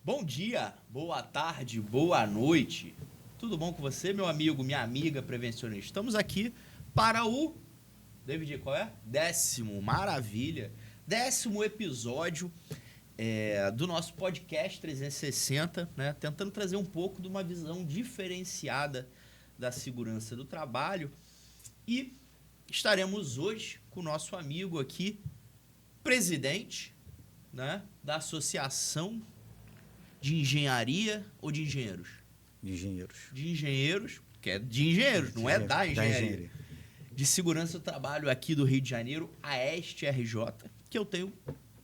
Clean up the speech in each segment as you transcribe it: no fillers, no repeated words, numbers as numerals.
Bom dia, boa tarde, boa noite. Tudo bom com você, meu amigo, minha amiga prevencionista? Estamos aqui para o... David, qual é? 10º, maravilha. 10º episódio do nosso podcast 360, né? Tentando trazer um pouco de uma visão diferenciada da segurança do trabalho. E estaremos hoje com o nosso amigo aqui, presidente, né, da Associação de Engenharia ou de Engenheiros? De engenheiros. De engenheiros, que é de engenheiros, não é da engenharia. De segurança do trabalho aqui do Rio de Janeiro, a ESTRJ, que eu tenho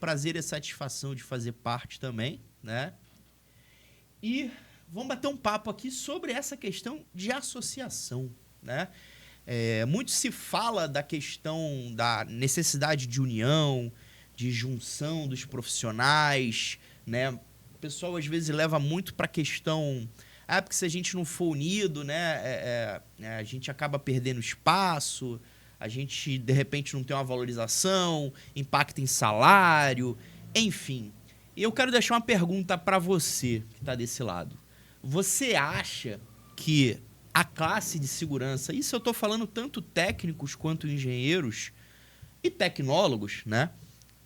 prazer e satisfação de fazer parte também, né? E vamos bater um papo aqui sobre essa questão de associação, né? Muito se fala da questão da necessidade de união, de junção dos profissionais, né? O pessoal às vezes leva muito para a questão... porque se a gente não for unido, né, a gente acaba perdendo espaço, a gente, de repente, não tem uma valorização, impacta em salário, enfim. E eu quero deixar uma pergunta para você, que está desse lado. Você acha que a classe de segurança, isso eu estou falando tanto técnicos quanto engenheiros e tecnólogos, né,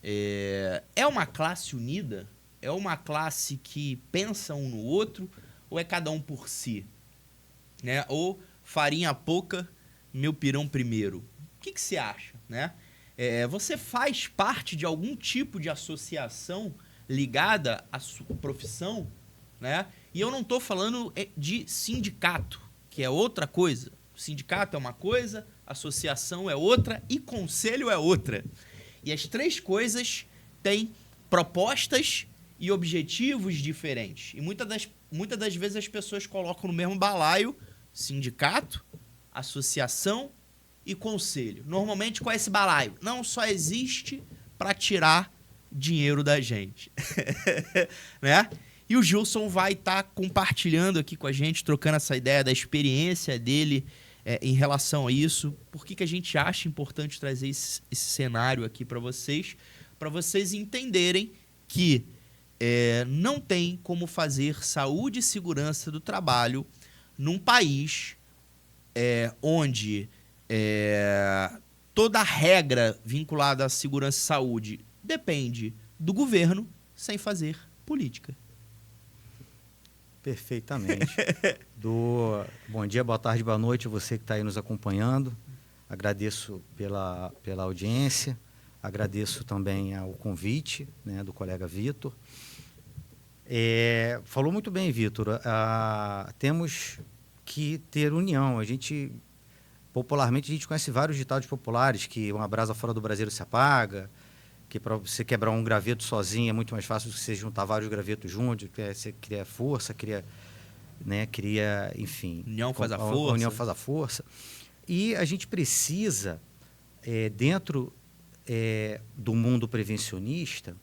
é uma classe unida? É uma classe que pensa um no outro ou é cada um por si? Né? Ou farinha pouca, meu pirão primeiro? O que você acha? Né? Você faz parte de algum tipo de associação ligada à sua profissão? Né? E eu não estou falando de sindicato, que é outra coisa. Sindicato é uma coisa, associação é outra e conselho é outra. E as três coisas têm propostas e objetivos diferentes. E muitas das vezes as pessoas colocam no mesmo balaio sindicato, associação e conselho. Normalmente, qual é esse balaio? Não só existe para tirar dinheiro da gente. Né? E o Gilson vai estar compartilhando aqui com a gente, trocando essa ideia da experiência dele em relação a isso. Por que a gente acha importante trazer esse cenário aqui para vocês entenderem que não tem como fazer saúde e segurança do trabalho num país onde toda a regra vinculada à segurança e saúde depende do governo sem fazer política. Perfeitamente. Bom dia, boa tarde, boa noite, você que está aí nos acompanhando. Agradeço pela audiência, agradeço também ao convite, né, do colega Vitor. Falou muito bem, Vitor. Temos que ter união. Popularmente, a gente conhece vários ditados populares, que uma brasa fora do braseiro se apaga, que para você quebrar um graveto sozinho é muito mais fácil do que você juntar vários gravetos juntos, você cria força, enfim... União faz a força. A união faz a força. E a gente precisa, dentro do mundo prevencionista,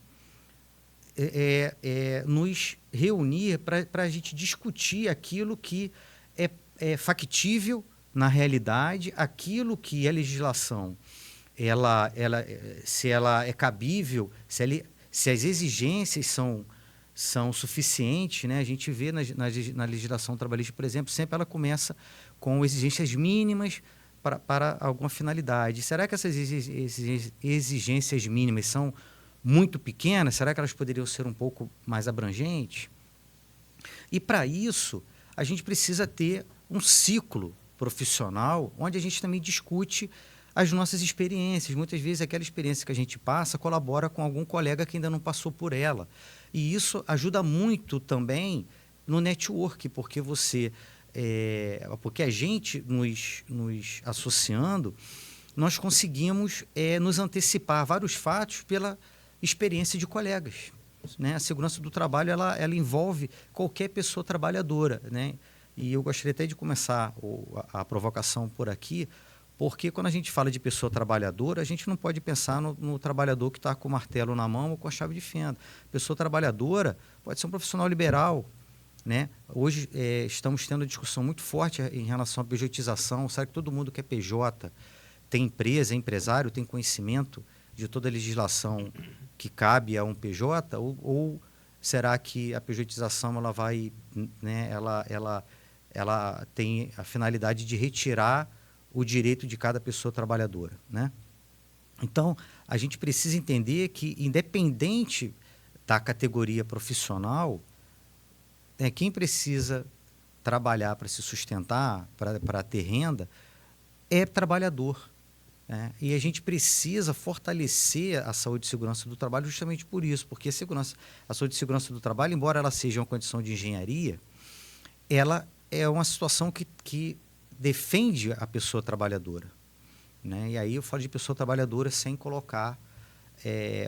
nos reunir para a gente discutir aquilo que é factível na realidade, aquilo que a legislação, se ela é cabível, se as exigências são suficientes, né? A gente vê na legislação trabalhista, por exemplo, sempre ela começa com exigências mínimas para alguma finalidade. Será que essas exigências mínimas são muito pequenas? Será que elas poderiam ser um pouco mais abrangentes? E, para isso, a gente precisa ter um ciclo profissional onde a gente também discute as nossas experiências. Muitas vezes, aquela experiência que a gente passa colabora com algum colega que ainda não passou por ela. E isso ajuda muito também no network, porque porque a gente, nos associando, nós conseguimos nos antecipar vários fatos pela experiência de colegas, né? A segurança do trabalho ela envolve qualquer pessoa trabalhadora, né? E eu gostaria até de começar a provocação por aqui, porque quando a gente fala de pessoa trabalhadora, a gente não pode pensar no trabalhador que está com o martelo na mão ou com a chave de fenda. Pessoa trabalhadora pode ser um profissional liberal, né? Hoje estamos tendo uma discussão muito forte em relação à pejotização. Será que todo mundo que é PJ tem empresa, é empresário, tem conhecimento de toda a legislação que cabe a um PJ? Ou será que a pejotização ela vai, né, ela tem a finalidade de retirar o direito de cada pessoa trabalhadora, né? Então, a gente precisa entender que, independente da categoria profissional, quem precisa trabalhar para se sustentar, para ter renda, é trabalhador. Né? E a gente precisa fortalecer a saúde e segurança do trabalho justamente por isso, porque a saúde e segurança do trabalho, embora ela seja uma condição de engenharia, ela é uma situação que defende a pessoa trabalhadora. Né? E aí eu falo de pessoa trabalhadora sem colocar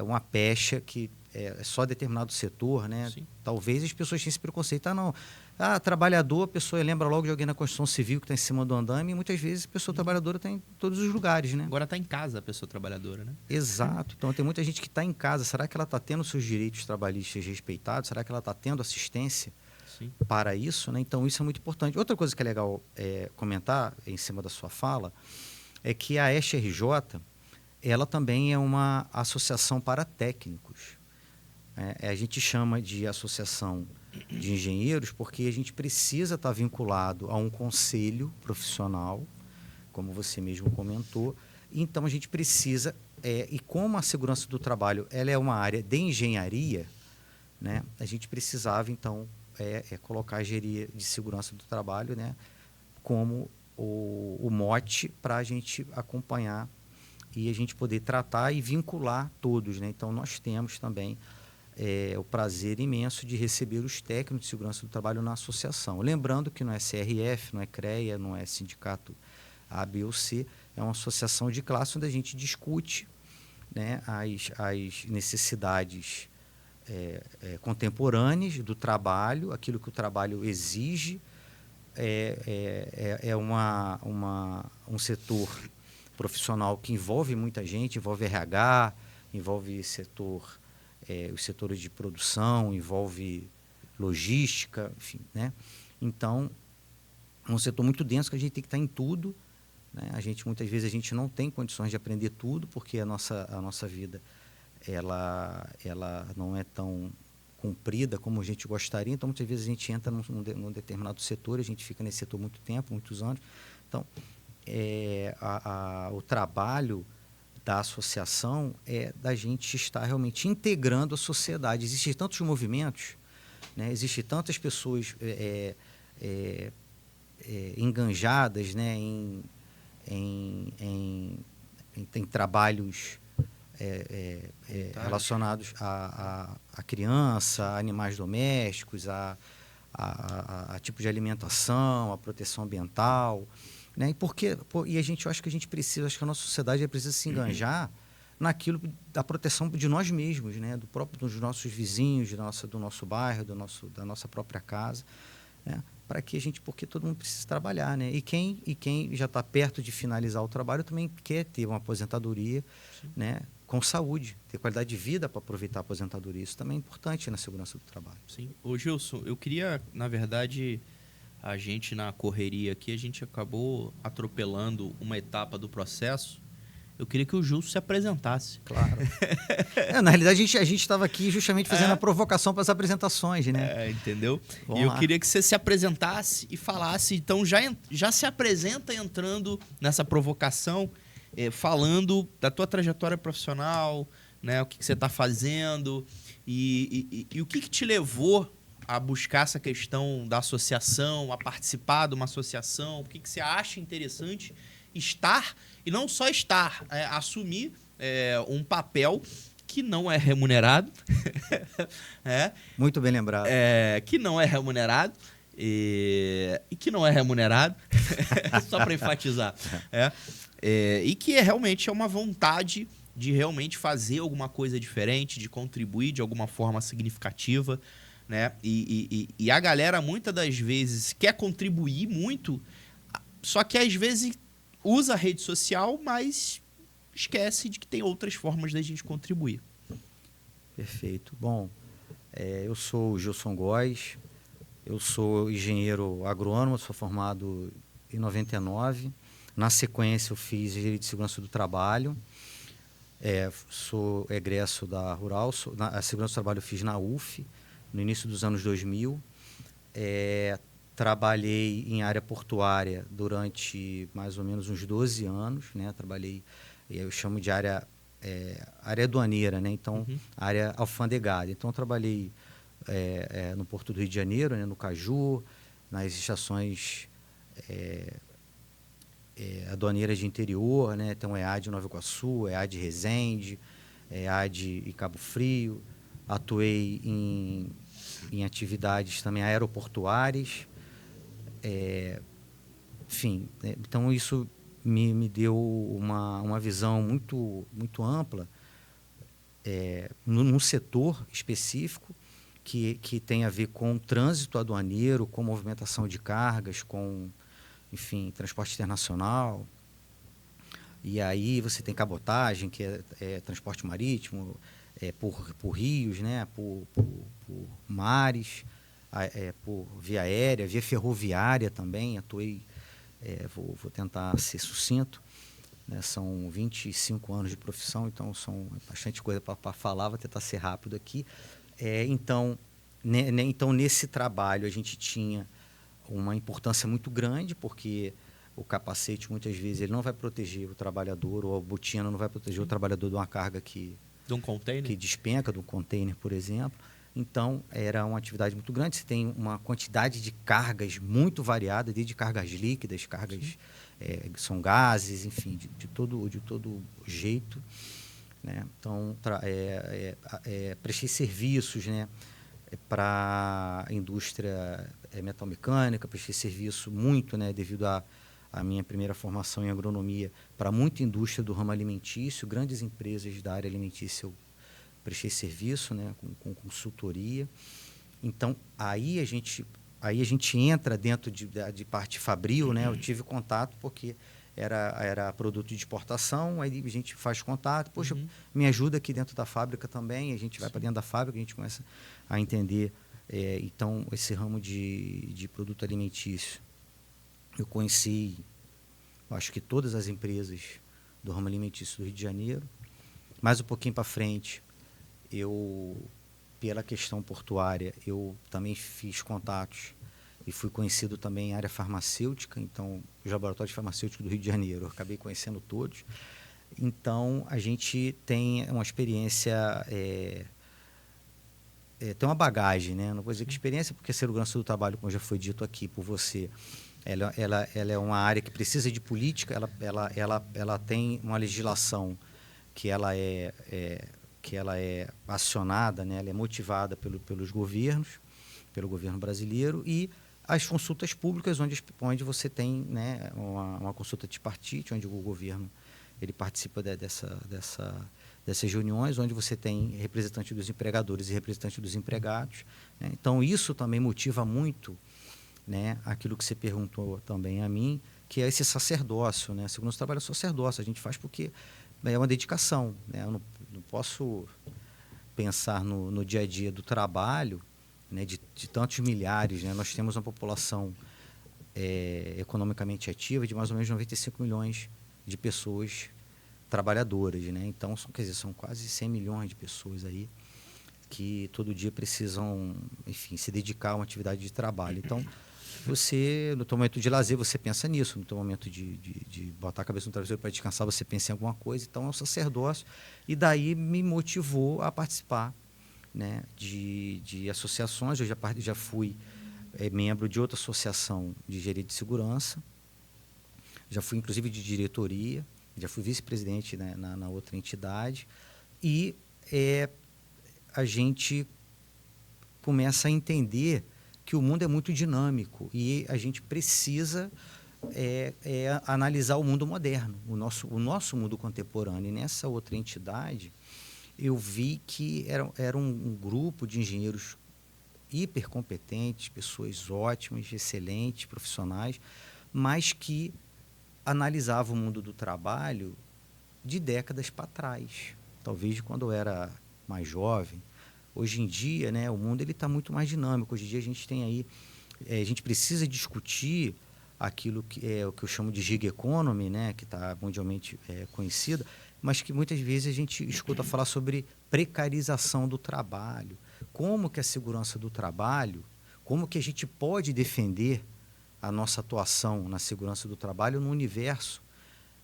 uma pecha que é só determinado setor, né? Talvez as pessoas tenham esse preconceito. Não. Trabalhador, a pessoa lembra logo de alguém na construção civil que está em cima do andame, e muitas vezes a pessoa trabalhadora está em todos os lugares, né? Agora está em casa a pessoa trabalhadora, né? Exato. Então tem muita gente que está em casa. Será que ela está tendo seus direitos trabalhistas respeitados? Será que ela está tendo assistência para isso? Né? Então isso é muito importante. Outra coisa que é legal comentar em cima da sua fala é que a SRJ, ela também é uma associação para técnicos. A gente chama de associação de engenheiros porque a gente precisa estar vinculado a um conselho profissional, como você mesmo comentou. Então, a gente precisa, e como a segurança do trabalho ela é uma área de engenharia, né, a gente precisava, então, colocar a engenharia de segurança do trabalho, né, como o mote para a gente acompanhar e a gente poder tratar e vincular todos. Né? Então, nós temos também o prazer imenso de receber os técnicos de segurança do trabalho na associação. Lembrando que não é CRF, não é CREA, não é sindicato A, B ou C, é uma associação de classe onde a gente discute, né, as necessidades contemporâneas do trabalho, aquilo que o trabalho exige. Um setor profissional que envolve muita gente, envolve RH, envolve os setores de produção, envolve logística, enfim, né? Então, é um setor muito denso que a gente tem que estar em tudo, né? Muitas vezes a gente não tem condições de aprender tudo, porque a nossa vida ela não é tão comprida como a gente gostaria. Então, muitas vezes a gente entra num determinado setor, a gente fica nesse setor muito tempo, muitos anos. Então, o trabalho da associação é da gente estar realmente integrando a sociedade. Existem tantos movimentos, né? Existem tantas pessoas enganjadas, né? em trabalhos relacionados a criança, a animais domésticos, a tipo de alimentação, a proteção ambiental. Né? E eu acho que a gente precisa, acho que a nossa sociedade precisa se enganjar naquilo da proteção de nós mesmos, né? Dos nossos vizinhos, do nosso bairro, da nossa própria casa, né? Porque todo mundo precisa trabalhar, né? E quem já está perto de finalizar o trabalho também quer ter uma aposentadoria, né? Com saúde, ter qualidade de vida para aproveitar a aposentadoria. Isso também é importante na segurança do trabalho. Sim. Ô, Gilson, eu queria, na verdade, a gente na correria aqui, a gente acabou atropelando uma etapa do processo. Eu queria que o Gilson se apresentasse. Claro. Na realidade, a gente estava aqui justamente fazendo a provocação para as apresentações, né? Entendeu? Vamos e eu lá. queria que você se apresentasse e falasse. Então, já se apresenta entrando nessa provocação, falando da tua trajetória profissional, né? O que você está fazendo e o que te levou a buscar essa questão da associação, a participar de uma associação, o que você acha interessante estar, e não só estar, assumir um papel que não é remunerado. Muito bem lembrado. Que não é remunerado, e que não é remunerado, só para enfatizar. E que realmente é uma vontade de realmente fazer alguma coisa diferente, de contribuir de alguma forma significativa, né? E a galera, muitas das vezes, quer contribuir muito, só que às vezes usa a rede social, mas esquece de que tem outras formas da gente contribuir. Perfeito. Bom, eu sou o Gilson Góes, eu sou engenheiro agrônomo, sou formado em 99. Na sequência, eu fiz engenharia de segurança do trabalho. Sou egresso da Rural, a segurança do trabalho eu fiz na UF, no início dos anos 2000. Trabalhei em área portuária durante mais ou menos uns 12 anos, né? Trabalhei, eu chamo de área aduaneira, né? Então, área alfandegada. Então, trabalhei no Porto do Rio de Janeiro, né? No Caju, nas estações aduaneiras de interior, né? Então, EAD Nova Iguaçu, EAD Resende, EAD em Cabo Frio. Atuei em atividades também aeroportuárias. Enfim, então isso me deu uma visão muito ampla num setor específico que tem a ver com trânsito aduaneiro, com movimentação de cargas, com, enfim, transporte internacional. E aí você tem cabotagem, que é transporte marítimo, por rios, né, por mares, por via aérea, via ferroviária também. Atuei, vou tentar ser sucinto, né, são 25 anos de profissão, então são bastante coisa para falar, vou tentar ser rápido aqui. Então, nesse trabalho a gente tinha uma importância muito grande, porque o capacete, muitas vezes, ele não vai proteger o trabalhador, ou a botina não vai proteger o trabalhador de uma carga que despenca, de um container, por exemplo. Então, era uma atividade muito grande. Você tem uma quantidade de cargas muito variada, desde cargas líquidas, cargas que são gases, enfim, de todo jeito, né? Então, prestei serviços, né, para a indústria metalmecânica, prestei serviço muito, né, devido à minha primeira formação em agronomia, para muita indústria do ramo alimentício, grandes empresas da área alimentícia eu prestei serviço, né, com consultoria. Então, aí a gente entra dentro de parte fabril, né? Eu tive contato porque era produto de exportação, aí a gente faz contato, poxa, me ajuda aqui dentro da fábrica também, a gente vai para dentro da fábrica, a gente começa a entender, então, esse ramo de produto alimentício. Eu conheci, acho que todas as empresas do ramo alimentício do Rio de Janeiro. Mais um pouquinho para frente, pela questão portuária, eu também fiz contatos e fui conhecido também em área farmacêutica. Então, os laboratórios farmacêuticos do Rio de Janeiro, eu acabei conhecendo todos. Então, a gente tem uma experiência, tem uma bagagem, né? Não vou dizer que experiência, porque a segurança do trabalho, como já foi dito aqui por você, ela é uma área que precisa de política, ela tem uma legislação que ela é acionada, né? Ela é motivada pelos governos, pelo governo brasileiro, e as consultas públicas, onde você tem, né, uma consulta tripartite, onde o governo ele participa dessas reuniões, onde você tem representante dos empregadores e representante dos empregados, né? Então, isso também motiva muito, né, aquilo que você perguntou também a mim, que é esse sacerdócio, né? Segundo o trabalho é sacerdócio, a gente faz porque é uma dedicação, né? Eu não posso pensar no dia a dia do trabalho, né, de tantos milhares, né? Nós temos uma população economicamente ativa de mais ou menos 95 milhões de pessoas trabalhadoras, né? Então, são quase 100 milhões de pessoas aí que todo dia precisam, enfim, se dedicar a uma atividade de trabalho. Então, você, no teu momento de lazer, você pensa nisso. No teu momento de botar a cabeça no travesseiro para descansar, você pensa em alguma coisa. Então, é um sacerdócio. E daí me motivou a participar, né, de associações. Eu já fui membro de outra associação de engenharia de segurança. Já fui, inclusive, de diretoria. Já fui vice-presidente, né, na outra entidade. E a gente começa a entender que o mundo é muito dinâmico e a gente precisa analisar o mundo moderno, o nosso mundo contemporâneo. E nessa outra entidade, eu vi que era um grupo de engenheiros hipercompetentes, pessoas ótimas, excelentes, profissionais, mas que analisavam o mundo do trabalho de décadas para trás. Talvez de quando eu era mais jovem. Hoje em dia, né, o mundo está muito mais dinâmico. Hoje em dia a gente tem aí, a gente precisa discutir aquilo que é o que eu chamo de gig economy, né, que está mundialmente conhecida, mas que muitas vezes a gente escuta falar sobre precarização do trabalho, como que a segurança do trabalho, como que a gente pode defender a nossa atuação na segurança do trabalho no universo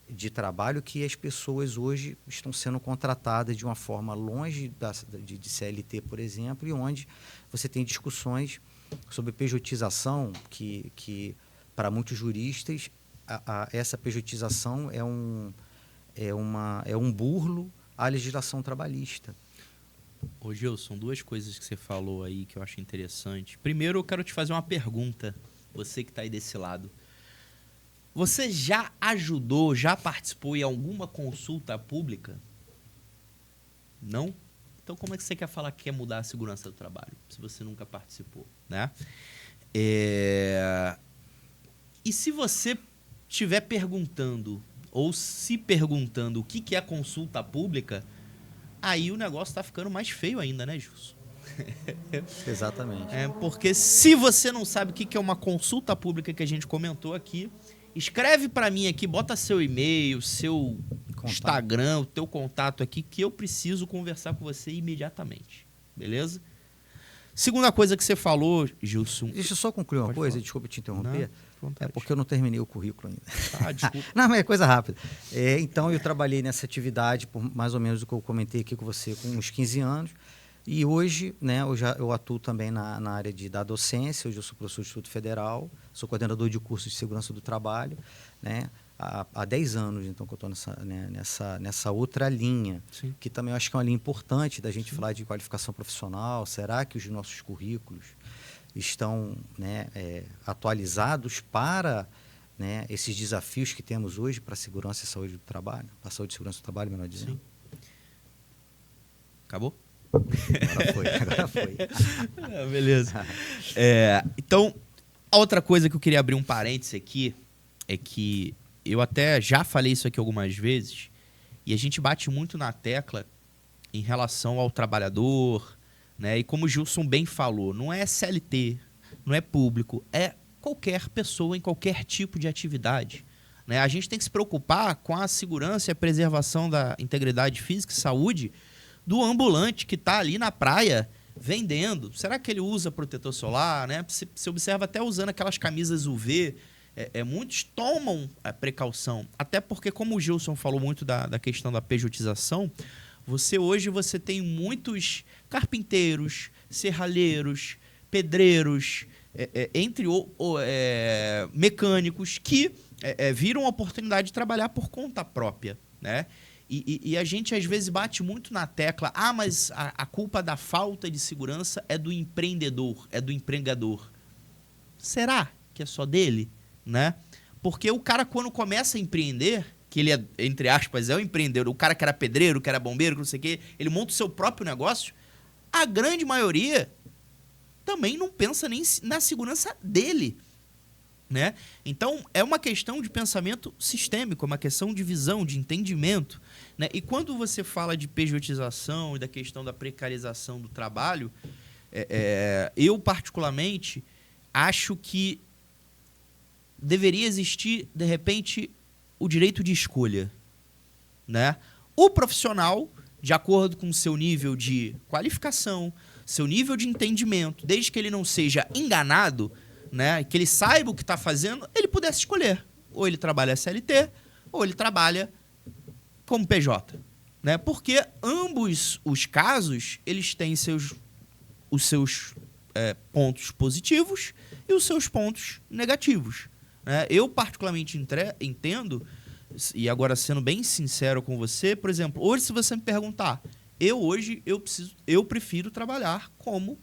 de trabalho que as pessoas hoje estão sendo contratadas de uma forma longe de CLT, por exemplo, e onde você tem discussões sobre pejotização que para muitos juristas, essa pejotização é um burlo à legislação trabalhista. Ô Gilson, duas coisas que você falou aí que eu acho interessante. Primeiro, eu quero te fazer uma pergunta, você que está aí desse lado. Você já ajudou, já participou em alguma consulta pública? Não? Então como é que você quer falar que quer mudar a segurança do trabalho, se você nunca participou, né? E se você estiver perguntando, ou se perguntando o que é consulta pública, aí o negócio está ficando mais feio ainda, né, Gilson? Exatamente. Porque se você não sabe o que é uma consulta pública que a gente comentou aqui, escreve para mim aqui, bota seu e-mail, seu Instagram, o teu contato aqui, que eu preciso conversar com você imediatamente. Beleza? Segunda coisa que você falou, Gilson... Deixa eu só concluir uma coisa, falar. Desculpa te interromper. Não, é porque eu não terminei o currículo ainda. Ah, desculpa. Não, mas é coisa rápida. Então, eu trabalhei nessa atividade por mais ou menos o que eu comentei aqui com você, com uns 15 anos. E hoje, né, eu atuo também na área da docência. Hoje eu sou professor do Instituto Federal, sou coordenador de cursos de segurança do trabalho, né? Há 10 anos, então, que eu estou nessa outra linha, Sim. que também eu acho que é uma linha importante da gente falar de qualificação profissional. Será que os nossos currículos estão, né, atualizados para, né, esses desafios que temos hoje para a segurança e saúde do trabalho? Para a saúde e segurança do trabalho, melhor dizendo. Sim. Acabou? Agora foi. Beleza. Então, a outra coisa que eu queria abrir um parêntese aqui é que eu até já falei isso aqui algumas vezes e a gente bate muito na tecla em relação ao trabalhador, né? E como o Gilson bem falou, não é CLT, não é público, é qualquer pessoa em qualquer tipo de atividade, né? A gente tem que se preocupar com a segurança e a preservação da integridade física e saúde do ambulante que está ali na praia vendendo. Será que ele usa protetor solar, né? Você observa até usando aquelas camisas UV. Muitos tomam a precaução. Até porque, como o Gilson falou muito da questão da pejotização, hoje você tem muitos carpinteiros, serralheiros, pedreiros, mecânicos que viram a oportunidade de trabalhar por conta própria, né? E a gente, às vezes, bate muito na tecla, mas a culpa da falta de segurança é do empreendedor, é do empregador. Será que é só dele? Né? Porque o cara, quando começa a empreender, que ele, entre aspas, é o empreendedor, o cara que era pedreiro, que era bombeiro, que não sei o quê, ele monta o seu próprio negócio, a grande maioria também não pensa nem na segurança dele. Né? Então, é uma questão de pensamento sistêmico, é uma questão de visão, de entendimento. Né? E quando você fala de pejotização e da questão da precarização do trabalho, eu, particularmente, acho que deveria existir, de repente, o direito de escolha. Né? O profissional, de acordo com o seu nível de qualificação, seu nível de entendimento, desde que ele não seja enganado, né, que ele saiba o que está fazendo, ele pudesse escolher. Ou ele trabalha CLT, ou ele trabalha como PJ. Né? Porque ambos os casos, eles têm os seus pontos positivos e os seus pontos negativos. Né? Eu, particularmente, entendo, e agora sendo bem sincero com você, por exemplo, hoje, se você me perguntar, eu prefiro trabalhar como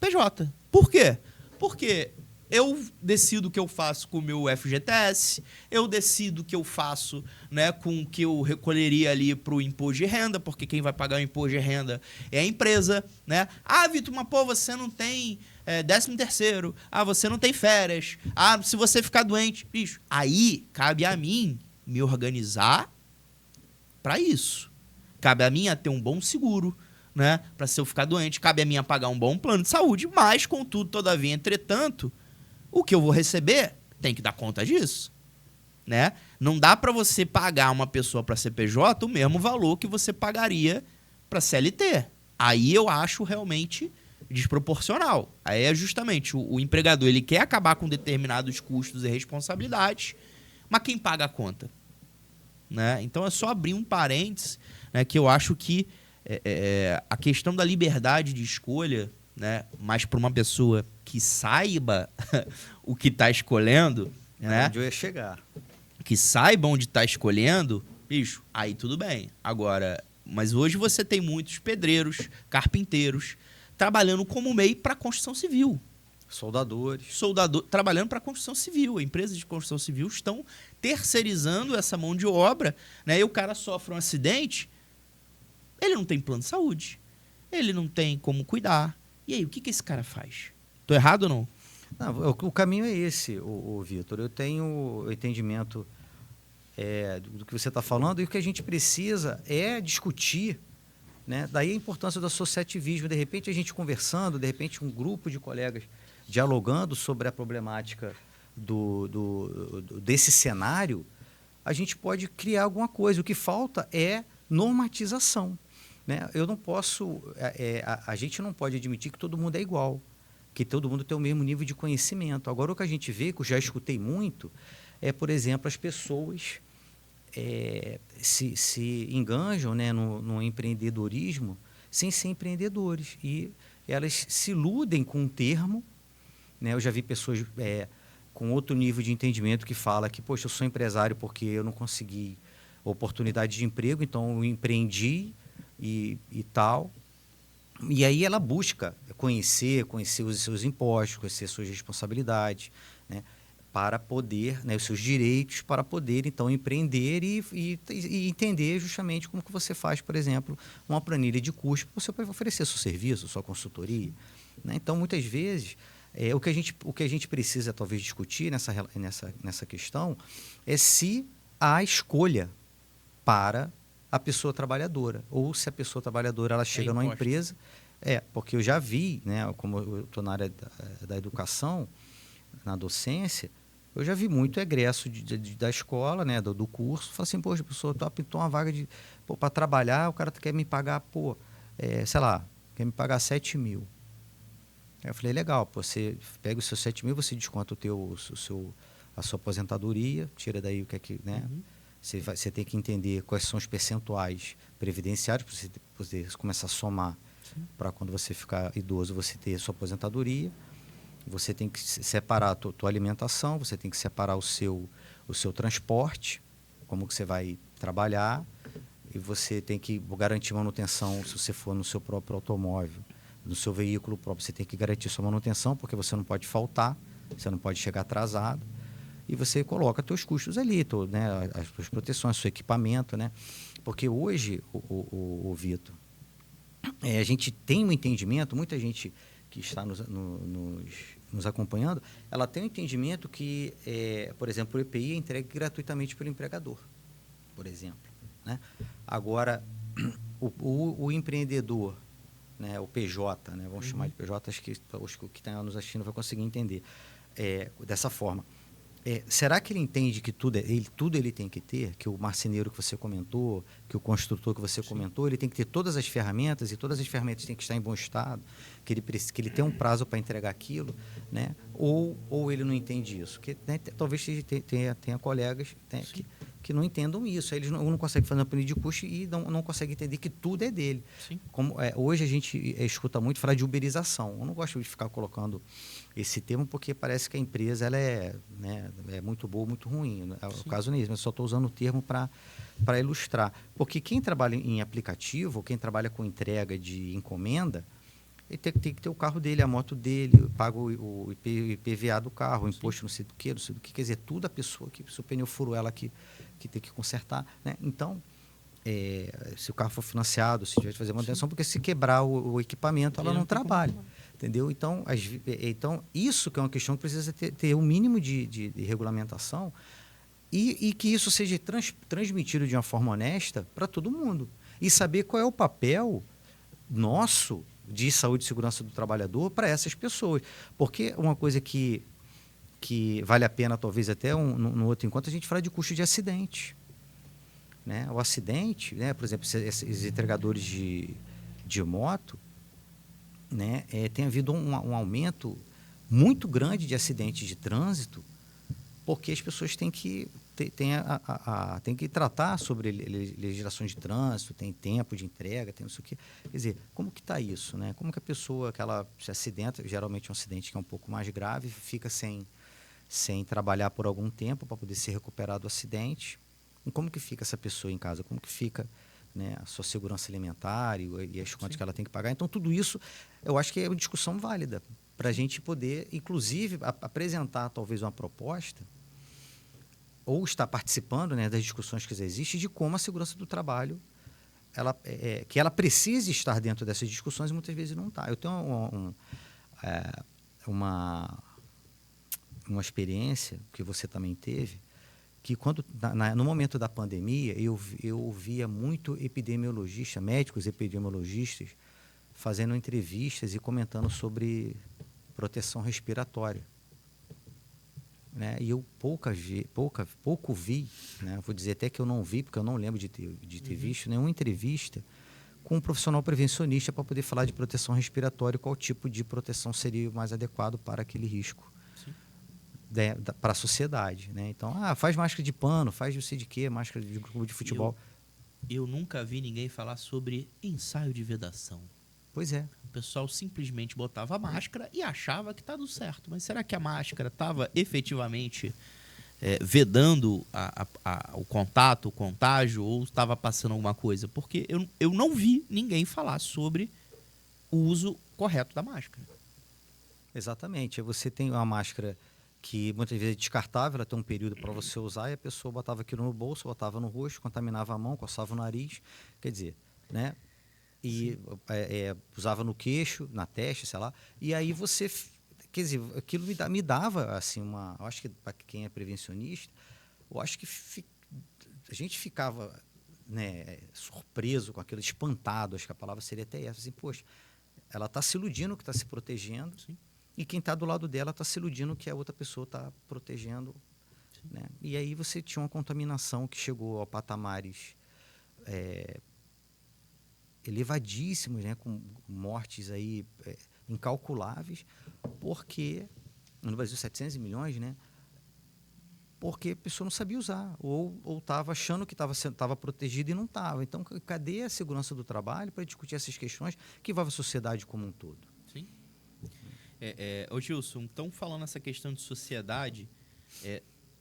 PJ. Por quê? Porque eu decido o que eu faço com o meu FGTS, eu decido o que eu faço, né, com o que eu recolheria ali para o imposto de renda, porque quem vai pagar o imposto de renda é a empresa. Né? Vitor, mas pô, você não tem 13º, você não tem férias, se você ficar doente, bicho, aí cabe a mim me organizar para isso. Cabe a mim ter um bom seguro, né, para se eu ficar doente, cabe a mim pagar um bom plano de saúde, mas, contudo, todavia, entretanto, o que eu vou receber tem que dar conta disso. Né? Não dá para você pagar uma pessoa para CPJ o mesmo valor que você pagaria para CLT. Aí eu acho realmente desproporcional. Aí é justamente o empregador, ele quer acabar com determinados custos e responsabilidades, mas quem paga a conta? Né? Então é só abrir um parênteses, né, que eu acho que a questão da liberdade de escolha, né, mas para uma pessoa que saiba o que está escolhendo, né, onde eu ia chegar. Que saiba onde está escolhendo, bicho, aí tudo bem. Agora, mas hoje você tem muitos pedreiros, carpinteiros, trabalhando como MEI para a construção civil. Soldadores. Trabalhando para a construção civil. Empresas de construção civil estão terceirizando essa mão de obra, né? E o cara sofre um acidente, ele não tem plano de saúde, ele não tem como cuidar. E aí, o que esse cara faz? Tô errado ou não? Não, o caminho é esse, Vitor. Eu tenho o entendimento do que você está falando, e o que a gente precisa é discutir, né? Daí a importância do associativismo. De repente, a gente conversando, de repente, um grupo de colegas dialogando sobre a problemática desse cenário, a gente pode criar alguma coisa. O que falta é normatização, né? Eu não posso, a gente não pode admitir que todo mundo é igual, que todo mundo tem o mesmo nível de conhecimento. Agora, o que a gente vê, que eu já escutei muito, por exemplo, as pessoas se enganjam, né, no empreendedorismo sem ser empreendedores. E elas se iludem com um termo, né? Eu já vi pessoas com outro nível de entendimento que fala que, poxa, eu sou empresário porque eu não consegui oportunidade de emprego, então eu empreendi e tal. E aí ela busca conhecer os seus impostos, conhecer as suas responsabilidades, né, para poder, né, os seus direitos, para poder, então, empreender e entender justamente como que você faz, por exemplo, uma planilha de custos para você oferecer seu serviço, sua consultoria, né? Então, muitas vezes, o que a gente precisa, talvez, discutir nessa questão é se há escolha para a pessoa trabalhadora, ou se a pessoa trabalhadora ela chega numa empresa, porque eu já vi, né, como eu estou na área da educação, na docência, eu já vi muito egresso da escola, né, do curso, fala assim, poxa, a pessoa pintou uma vaga para trabalhar, o cara quer me pagar, sei lá, quer me pagar 7 mil. Aí eu falei, legal, você pega os seus 7 mil, você desconta a sua aposentadoria, tira daí o que é que, né? Uhum. Você tem que entender quais são os percentuais previdenciários para você poder começar a somar para quando você ficar idoso, você ter a sua aposentadoria. Você tem que separar a tua alimentação, você tem que separar o seu transporte, como que você vai trabalhar, e você tem que garantir manutenção se você for no seu próprio automóvel, no seu veículo próprio, você tem que garantir sua manutenção, porque você não pode faltar, você não pode chegar atrasado, e você coloca seus custos ali, né, as suas proteções, seu equipamento, né? Porque hoje, o Vitor, a gente tem um entendimento, muita gente que está nos acompanhando, ela tem um entendimento que, por exemplo, o EPI é entregue gratuitamente pelo empregador, por exemplo, né? Agora, o empreendedor, né, o PJ, né, vamos chamar de PJ, acho que o que está nos assistindo vai conseguir entender dessa forma. Será que ele entende que tudo ele tem que ter? Que o marceneiro que você comentou, que o construtor que você comentou, ele tem que ter todas as ferramentas, e todas as ferramentas têm que estar em bom estado, que ele tem um prazo para entregar aquilo, né? Ou ele não entende isso? Que, né, talvez tenha colegas, né, que não entendam isso. Eles não conseguem fazer uma planilha de custo e não conseguem entender que tudo é dele. Como, hoje a gente escuta muito falar de uberização. Eu não gosto de ficar colocando esse termo porque parece que a empresa ela né, é muito boa, muito ruim. É o caso nisso, mas só estou usando o termo para ilustrar. Porque quem trabalha em aplicativo, quem trabalha com entrega de encomenda, ele tem que ter o carro dele, a moto dele, paga o IPVA do carro, o imposto não sei do que, quer dizer, tudo a pessoa que, se o pneu furou, ela que tem que consertar, né? Então, se o carro for financiado, se tiver que fazer manutenção, porque se quebrar o equipamento, ela não trabalha. Entendeu? Então, isso que é uma questão que precisa ter um mínimo de regulamentação e que isso seja transmitido de uma forma honesta para todo mundo. E saber qual é o papel nosso de saúde e segurança do trabalhador para essas pessoas. Porque uma coisa que vale a pena, talvez até no outro encontro, a gente fala de custo de acidente. Né? O acidente, né? Por exemplo, esses entregadores de de moto, né, tem havido um aumento muito grande de acidentes de trânsito, porque as pessoas têm que têm que tratar sobre legislações de trânsito, tem tempo de entrega, tem não sei o quê. Quer dizer, como que está isso, né? Como que a pessoa que ela se acidenta, geralmente é um acidente que é um pouco mais grave, fica sem trabalhar por algum tempo para poder se recuperar do acidente. E como que fica essa pessoa em casa? Como que fica, né, a sua segurança alimentar e as contas que ela tem que pagar? Então, tudo isso eu acho que é uma discussão válida para a gente poder, inclusive, apresentar talvez uma proposta ou estar participando, né, das discussões que existem de como a segurança do trabalho que ela precise estar dentro dessas discussões e muitas vezes não está. Eu tenho uma experiência que você também teve, que quando no momento da pandemia eu ouvia muito médicos epidemiologistas fazendo entrevistas e comentando sobre proteção respiratória, né? E eu pouco vi, né? Vou dizer até que eu não vi, porque eu não lembro de ter visto nenhuma entrevista com um profissional prevencionista para poder falar de proteção respiratória, qual tipo de proteção seria o mais adequado para aquele risco, né, para a sociedade, né? Então, faz máscara de pano, faz não sei de quê, máscara de clube de futebol. Eu nunca vi ninguém falar sobre ensaio de vedação. Pois é. O pessoal simplesmente botava a máscara e achava que estava tudo certo. Mas será que a máscara estava efetivamente vedando o contato, o contágio, ou estava passando alguma coisa? Porque eu não vi ninguém falar sobre o uso correto da máscara. Exatamente. Você tem uma máscara que muitas vezes é descartável, ela tem um período para você usar, e a pessoa botava aquilo no bolso, botava no rosto, contaminava a mão, coçava o nariz. Quer dizer, né? E usava no queixo, na testa, sei lá. E aí você... Quer dizer, aquilo me dava, assim, eu acho que para quem é prevencionista, eu acho que a gente ficava, né, surpreso com aquilo, espantado, acho que a palavra seria até essa. Assim, poxa, ela está se iludindo que está se protegendo. Sim. E quem está do lado dela está se iludindo que a outra pessoa está protegendo. Né? E aí você tinha uma contaminação que chegou a patamares elevadíssimos, né? Com mortes aí, incalculáveis, porque, no Brasil, 700 milhões, né? Porque a pessoa não sabia usar, ou estava achando que estava protegida e não estava. Então, cadê a segurança do trabalho para discutir essas questões que envolvem a sociedade como um todo? Sim. Ô Gilson, então falando essa questão de sociedade,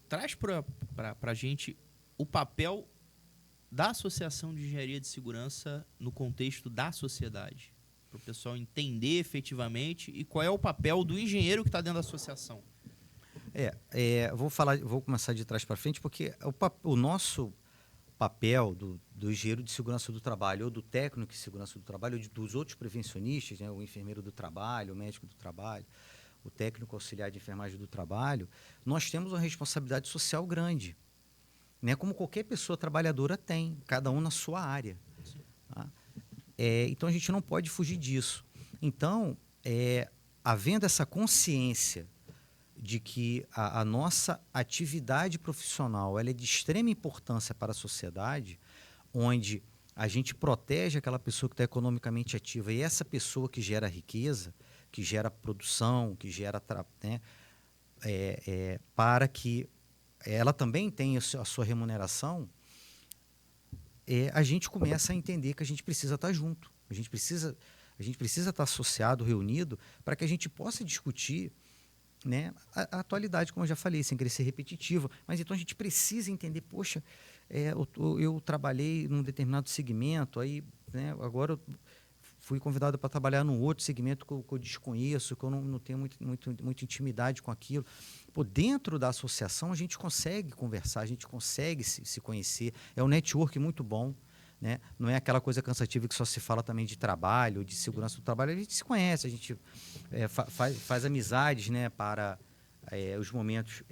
traz para a gente o papel da Associação de Engenharia de Segurança no contexto da sociedade, para o pessoal entender efetivamente e qual é o papel do engenheiro que está dentro da associação. Vou começar de trás para frente, porque o nosso papel do engenheiro de segurança do trabalho, ou do técnico de segurança do trabalho, ou dos outros prevencionistas, né, o enfermeiro do trabalho, o médico do trabalho, o técnico auxiliar de enfermagem do trabalho, nós temos uma responsabilidade social grande, né, como qualquer pessoa trabalhadora tem, cada um na sua área. Tá? Então, a gente não pode fugir disso. Então, havendo essa consciência de que a nossa atividade profissional ela é de extrema importância para a sociedade, onde a gente protege aquela pessoa que está economicamente ativa e essa pessoa que gera riqueza, que gera produção, que gera... né, para que ela também tenha a sua remuneração, a gente começa a entender que a gente precisa estar junto. A gente precisa estar associado, reunido, para que a gente possa discutir, né, a atualidade, como eu já falei, sem querer ser repetitivo. Mas então a gente precisa entender, poxa, eu trabalhei num determinado segmento, aí, né, agora eu fui convidado para trabalhar num outro segmento que eu desconheço, que eu não tenho muita intimidade com aquilo. Pô, dentro da associação a gente consegue conversar, a gente consegue se conhecer. É um network muito bom, né? Não é aquela coisa cansativa que só se fala também de trabalho, de segurança do trabalho. A gente se conhece, a gente faz amizades, né, para os momentos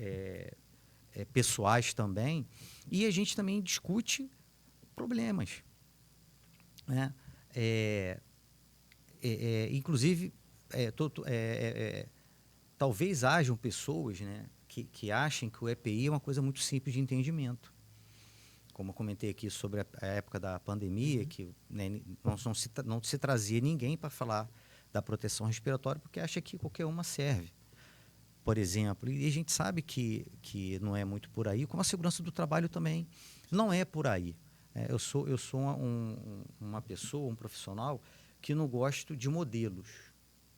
pessoais também. E a gente também discute problemas, né? Inclusive, talvez hajam pessoas, né, que achem que o EPI é uma coisa muito simples de entendimento. como eu comentei aqui sobre a época da pandemia, que né, não se trazia ninguém para falar da proteção respiratória, porque acha que qualquer uma serve, por exemplo. E a gente sabe que não é muito por aí, como a segurança do trabalho também não é por aí. Eu sou uma pessoa, um profissional, que não gosto de modelos.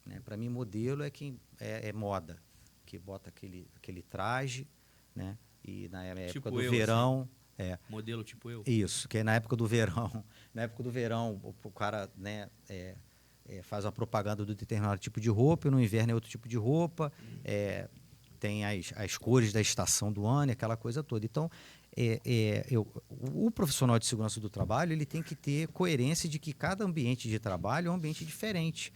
Né? Para mim, modelo é quem é moda, que bota aquele traje, né? E na época Tipo do eu, verão... assim. Modelo tipo eu? Isso, que é na época do verão. Na época do verão, o cara né, faz uma propaganda do determinado tipo de roupa, e no inverno é outro tipo de roupa, tem as cores da estação do ano, aquela coisa toda. Então, o profissional de segurança do trabalho ele tem que ter coerência de que cada ambiente de trabalho é um ambiente diferente.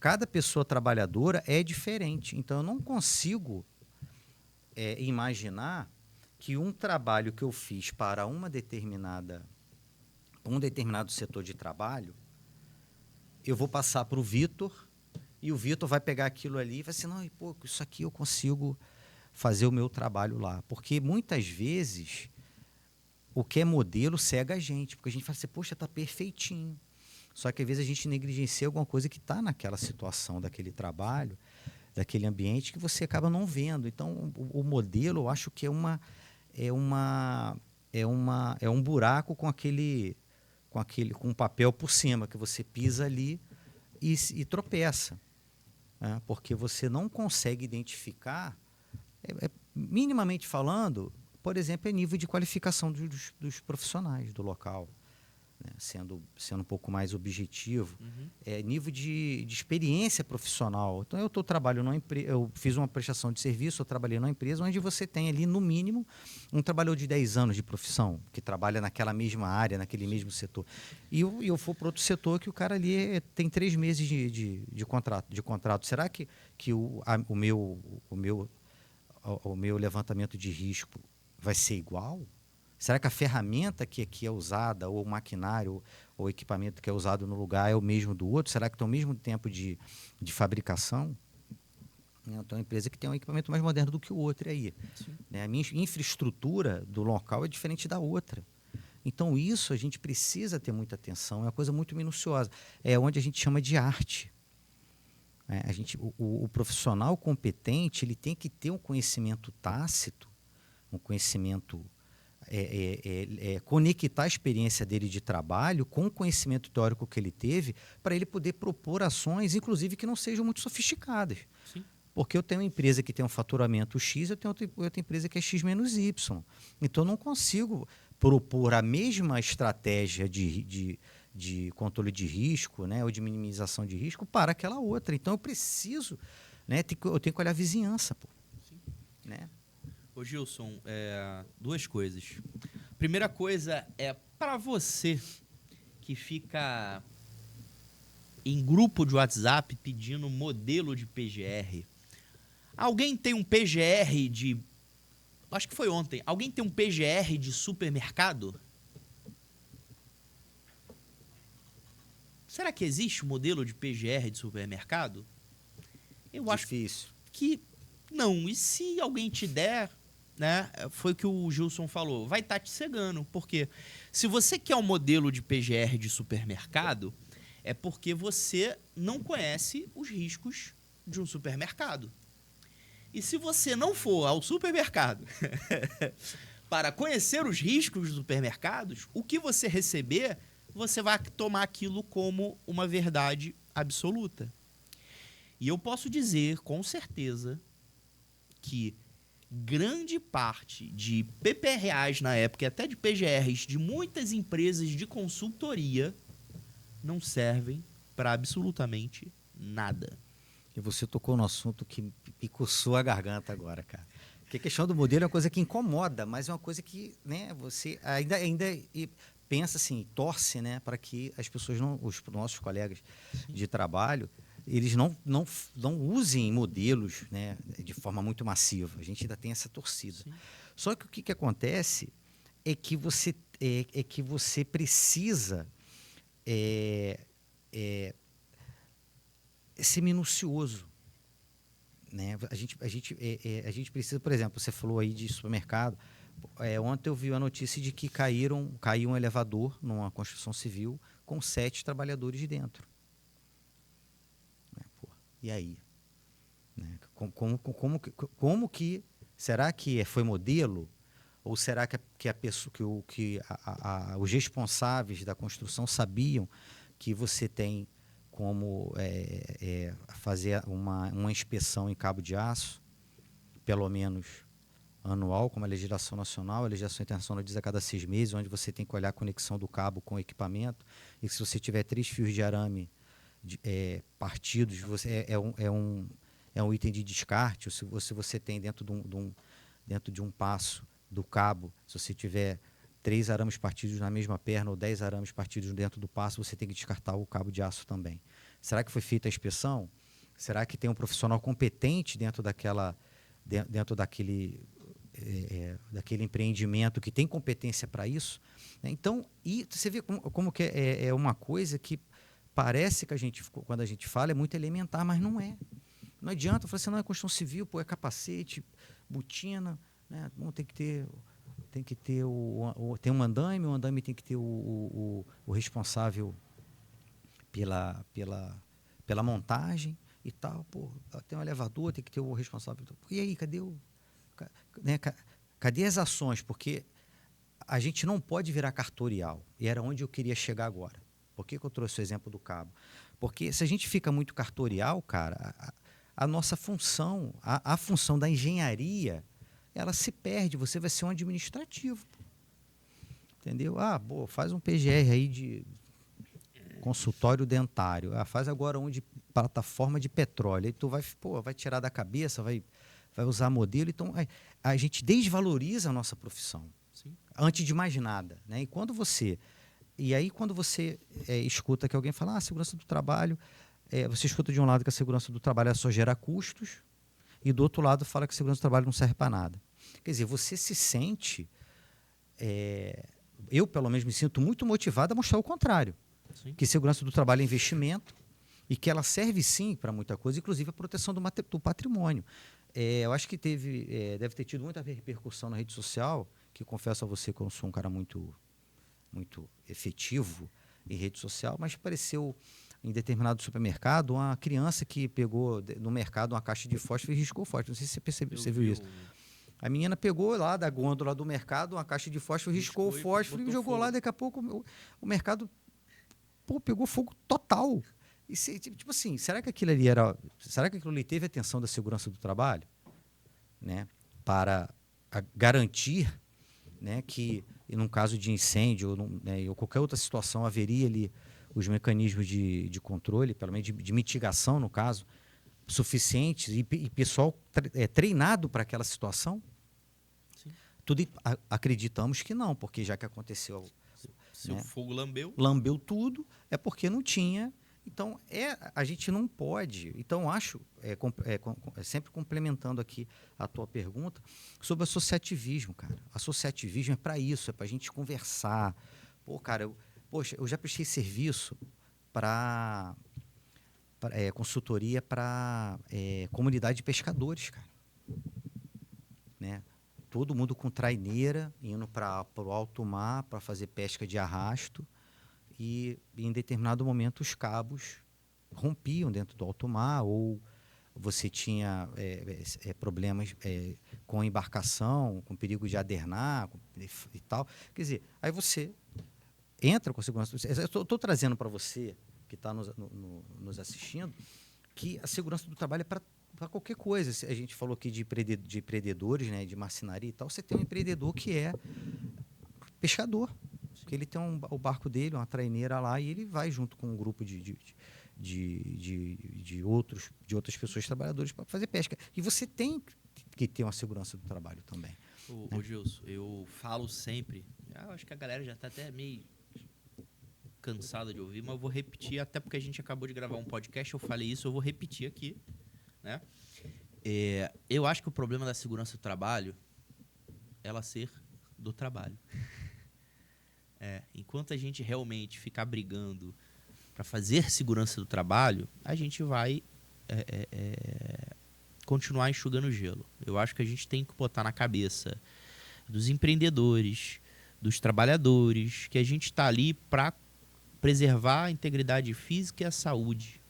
Cada pessoa trabalhadora é diferente. Então, eu não consigo imaginar que um trabalho que eu fiz para um determinado setor de trabalho, eu vou passar para o Vitor, e o Vitor vai pegar aquilo ali e vai assim, não, pô, isso aqui eu consigo fazer o meu trabalho lá. Porque muitas vezes o que é modelo cega a gente, porque a gente fala assim, poxa, está perfeitinho. Só que às vezes a gente negligencia alguma coisa que está naquela situação, daquele trabalho, daquele ambiente, que você acaba não vendo. Então, o modelo, eu acho que é um buraco com um papel por cima, que você pisa ali e tropeça. Né? Porque você não consegue identificar, minimamente falando, por exemplo, nível de qualificação dos profissionais do local. Né? Sendo um pouco mais objetivo, nível de experiência profissional. Então, eu fiz uma prestação de serviço, eu trabalhei numa empresa onde você tem ali, no mínimo, um trabalhador de 10 anos de profissão, que trabalha naquela mesma área, naquele mesmo setor. E eu for para outro setor que o cara ali tem 3 meses de contrato. Será que o meu levantamento de risco vai ser igual? Será que a ferramenta que aqui é usada, ou o maquinário, ou o equipamento que é usado no lugar é o mesmo do outro? Será que tem o mesmo tempo de fabricação? Então, é uma empresa que tem um equipamento mais moderno do que o outro. E aí? Né? A minha infraestrutura do local é diferente da outra. Então, isso a gente precisa ter muita atenção. É uma coisa muito minuciosa. É onde a gente chama de arte. O profissional competente ele tem que ter um conhecimento tácito, um conhecimento... conectar a experiência dele de trabalho com o conhecimento teórico que ele teve, para ele poder propor ações, inclusive, que não sejam muito sofisticadas. Sim. Porque eu tenho uma empresa que tem um faturamento X, eu tenho outra empresa que é X menos Y. Então, eu não consigo propor a mesma estratégia de controle de risco, né, ou de minimização de risco para aquela outra. Então, eu preciso, né, eu tenho que olhar a vizinhança. Pô. Sim. Né? Ô Gilson, duas coisas. Primeira coisa é para você que fica em grupo de WhatsApp pedindo modelo de PGR. Alguém tem um PGR de... Acho que foi ontem. Alguém tem um PGR de supermercado? Será que existe um modelo de PGR de supermercado? Eu Difícil. acho que não. E se alguém te der... Né? Foi o que o Gilson falou, vai estar te cegando, porque se você quer um modelo de PGR de supermercado, é porque você não conhece os riscos de um supermercado. E se você não for ao supermercado para conhecer os riscos dos supermercados, o que você receber, você vai tomar aquilo como uma verdade absoluta. E eu posso dizer com certeza que grande parte de PPRAs na época, e até de PGRs, de muitas empresas de consultoria, não servem para absolutamente nada. E você tocou no assunto que me coçou a garganta agora, cara. Porque a questão do modelo é uma coisa que incomoda, mas é uma coisa que, né, você ainda pensa assim, torce, né, para que as pessoas, os nossos colegas de trabalho, eles não usem modelos, né, de forma muito massiva. A gente ainda tem essa torcida. Sim. Só que o que acontece é que você precisa ser minucioso. Né? A gente precisa, por exemplo, você falou aí de supermercado, Ontem eu vi a notícia de que caiu um elevador numa construção civil com 7 trabalhadores dentro. E aí? Né? Como que... Será que foi modelo? Ou será que a pessoa, os responsáveis da construção sabiam que você tem como fazer uma inspeção em cabo de aço, pelo menos anual, como a legislação nacional, a legislação internacional diz a cada 6 meses, onde você tem que olhar a conexão do cabo com o equipamento, e se você tiver 3 fios de arame partidos, é um item de descarte, ou se você tem dentro de um passo do cabo, se você tiver 3 arames partidos na mesma perna ou 10 arames partidos dentro do passo, você tem que descartar o cabo de aço também. Será que foi feita a inspeção? Será que tem um profissional competente dentro daquele empreendimento que tem competência para isso? Então, e você vê como que é uma coisa que parece que quando a gente fala, é muito elementar, mas não é. Não adianta, eu falo assim, não é construção civil, é capacete, botina, né? Bom, tem que ter tem um andaime, o andaime tem que ter o responsável pela montagem e tal, tem um elevador, tem que ter o responsável. E aí, cadê as ações? Porque a gente não pode virar cartorial, e era onde eu queria chegar agora. Por que eu trouxe o exemplo do cabo? Porque se a gente fica muito cartorial, cara, a nossa função, a função da engenharia, ela se perde, você vai ser um administrativo. Entendeu? Faz um PGR aí de consultório dentário. Faz agora um de plataforma de petróleo. Aí tu vai tirar da cabeça, vai usar modelo. Então, a gente desvaloriza a nossa profissão. Sim. Antes de mais nada. Né? E aí, quando você escuta que alguém fala, segurança do trabalho, você escuta de um lado que a segurança do trabalho só gera custos, e do outro lado fala que a segurança do trabalho não serve para nada. Quer dizer, você se sente... eu, pelo menos, me sinto muito motivado a mostrar o contrário. Sim. Que segurança do trabalho é investimento e que ela serve, sim, para muita coisa, inclusive a proteção do patrimônio. Eu acho que deve ter tido muita repercussão na rede social, que confesso a você que eu não sou um cara muito efetivo em rede social, mas apareceu em determinado supermercado uma criança que pegou no mercado uma caixa de fósforo e riscou fósforo. Não sei se você viu isso. A menina pegou lá da gôndola do mercado uma caixa de fósforo, riscou o fósforo e jogou lá. Daqui a pouco o mercado pegou fogo total. E tipo assim, será que aquilo ali teve atenção da segurança do trabalho, né, para garantir, né, que num caso de incêndio ou qualquer outra situação haveria ali os mecanismos de controle, pelo menos de mitigação, no caso, suficientes e pessoal treinado para aquela situação? Sim. Acreditamos que não, porque já que aconteceu... Se o fogo lambeu tudo, é porque não tinha. Então, a gente não pode. Então, acho, sempre complementando aqui a tua pergunta, sobre associativismo, cara. Associativismo é para isso, é para a gente conversar. Eu já prestei serviço para consultoria para comunidade de pescadores, cara. Né? Todo mundo com traineira, indo para o alto mar para fazer pesca de arrasto. E em determinado momento os cabos rompiam dentro do alto mar, ou você tinha problemas com a embarcação, com perigo de adernar e tal. Quer dizer, aí você entra com a segurança. Eu estou trazendo para você, que está nos assistindo, que a segurança do trabalho é para qualquer coisa. A gente falou aqui de empreendedores, né, de marcenaria e tal. Você tem um empreendedor que é pescador. Porque ele tem o barco dele, uma traineira lá, e ele vai junto com um grupo de outras pessoas trabalhadoras para fazer pesca. E você tem que ter uma segurança do trabalho também. Ô Gilson, eu falo sempre, acho que a galera já está até meio cansada de ouvir, mas eu vou repetir, até porque a gente acabou de gravar um podcast, eu falei isso, eu vou repetir aqui. Né? Eu acho que o problema da segurança do trabalho é ela ser do trabalho. Enquanto a gente realmente ficar brigando para fazer segurança do trabalho, a gente vai continuar enxugando gelo. Eu acho que a gente tem que botar na cabeça dos empreendedores, dos trabalhadores, que a gente está ali para preservar a integridade física e a saúde.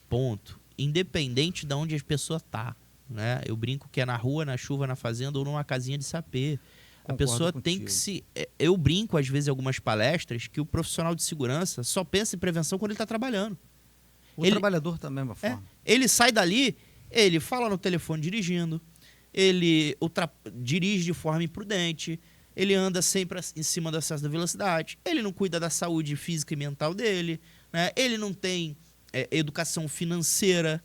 Ponto. Independente de onde as pessoas estão. Né? Eu brinco que é na rua, na chuva, na fazenda ou numa casinha de sapê. A pessoa tem que se... Eu brinco, às vezes, em algumas palestras, que o profissional de segurança só pensa em prevenção quando ele está trabalhando. O trabalhador também, uma forma. Ele sai dali, ele fala no telefone dirigindo, ele dirige de forma imprudente, ele anda sempre em cima do excesso da velocidade, ele não cuida da saúde física e mental dele, né? Ele não tem educação financeira,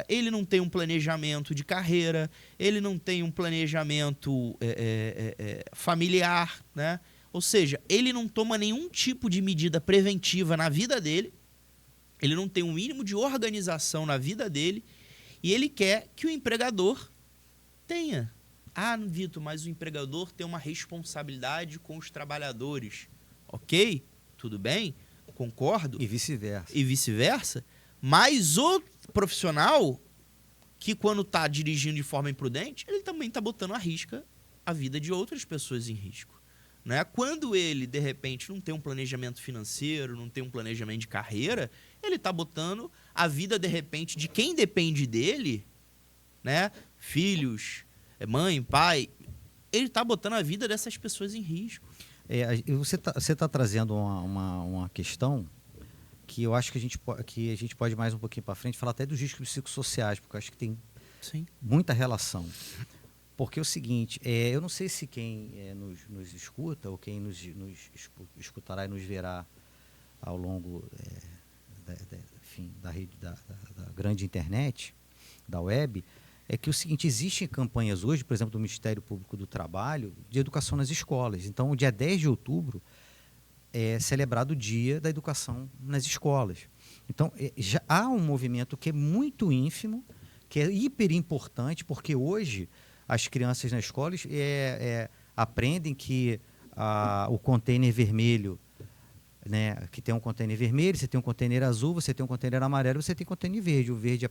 ele não tem um planejamento de carreira, ele não tem um planejamento familiar, né? Ou seja, ele não toma nenhum tipo de medida preventiva na vida dele, ele não tem um mínimo de organização na vida dele e ele quer que o empregador tenha. Ah, Vitor, mas o empregador tem uma responsabilidade com os trabalhadores. Ok, tudo bem, concordo. E vice-versa. E vice-versa. Mas o profissional, que quando está dirigindo de forma imprudente, ele também está botando à risca a vida de outras pessoas em risco. Né? Quando ele, de repente, não tem um planejamento financeiro, não tem um planejamento de carreira, ele está botando a vida, de repente, de quem depende dele, né? Filhos, mãe, pai, ele está botando a vida dessas pessoas em risco. Você tá trazendo uma questão que eu acho que a gente pode mais um pouquinho para frente falar até dos riscos psicossociais, porque eu acho que tem muita relação. Porque é o seguinte, eu não sei se quem nos escuta ou quem nos escutará e nos verá ao longo da rede da grande internet, da web, é que o seguinte, existem campanhas hoje, por exemplo, do Ministério Público do Trabalho, de educação nas escolas. Então, o dia 10 de outubro é celebrado o Dia da Educação nas Escolas. Então, já há um movimento que é muito ínfimo, que é hiper importante, porque hoje as crianças nas escolas aprendem que o container vermelho, né, que tem um container vermelho, você tem um container azul, você tem um container amarelo, você tem um container verde. O verde é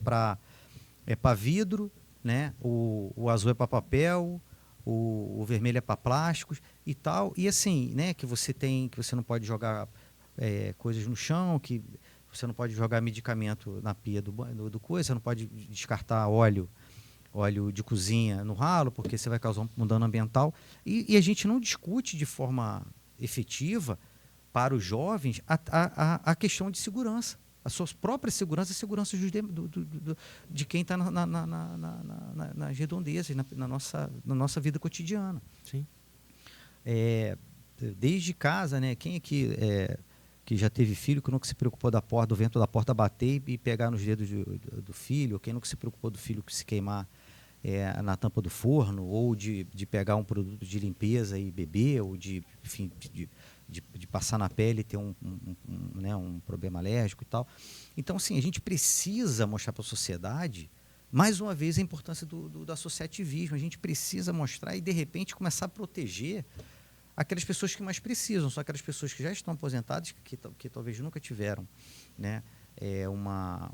para vidro, né? O azul é para papel, o vermelho é para plásticos e tal. E assim, né, que você não pode jogar coisas no chão, que você não pode jogar medicamento na pia do coisa, você não pode descartar óleo de cozinha no ralo, porque você vai causar um dano ambiental. E a gente não discute de forma efetiva para os jovens a questão de segurança. A sua própria segurança, a segurança de quem está nas redondezas, na nossa vida cotidiana. Sim. Desde casa, né? Quem aqui que já teve filho, que nunca se preocupou do vento da porta bater e pegar nos dedos do filho, quem nunca se preocupou do filho se queimar na tampa do forno, ou de pegar um produto de limpeza e beber, ou de passar na pele e ter um problema alérgico e tal. Então, assim, a gente precisa mostrar para a sociedade, mais uma vez, a importância do associativismo. A gente precisa mostrar e, de repente, começar a proteger aquelas pessoas que mais precisam. São aquelas pessoas que já estão aposentadas, que talvez nunca tiveram, né, uma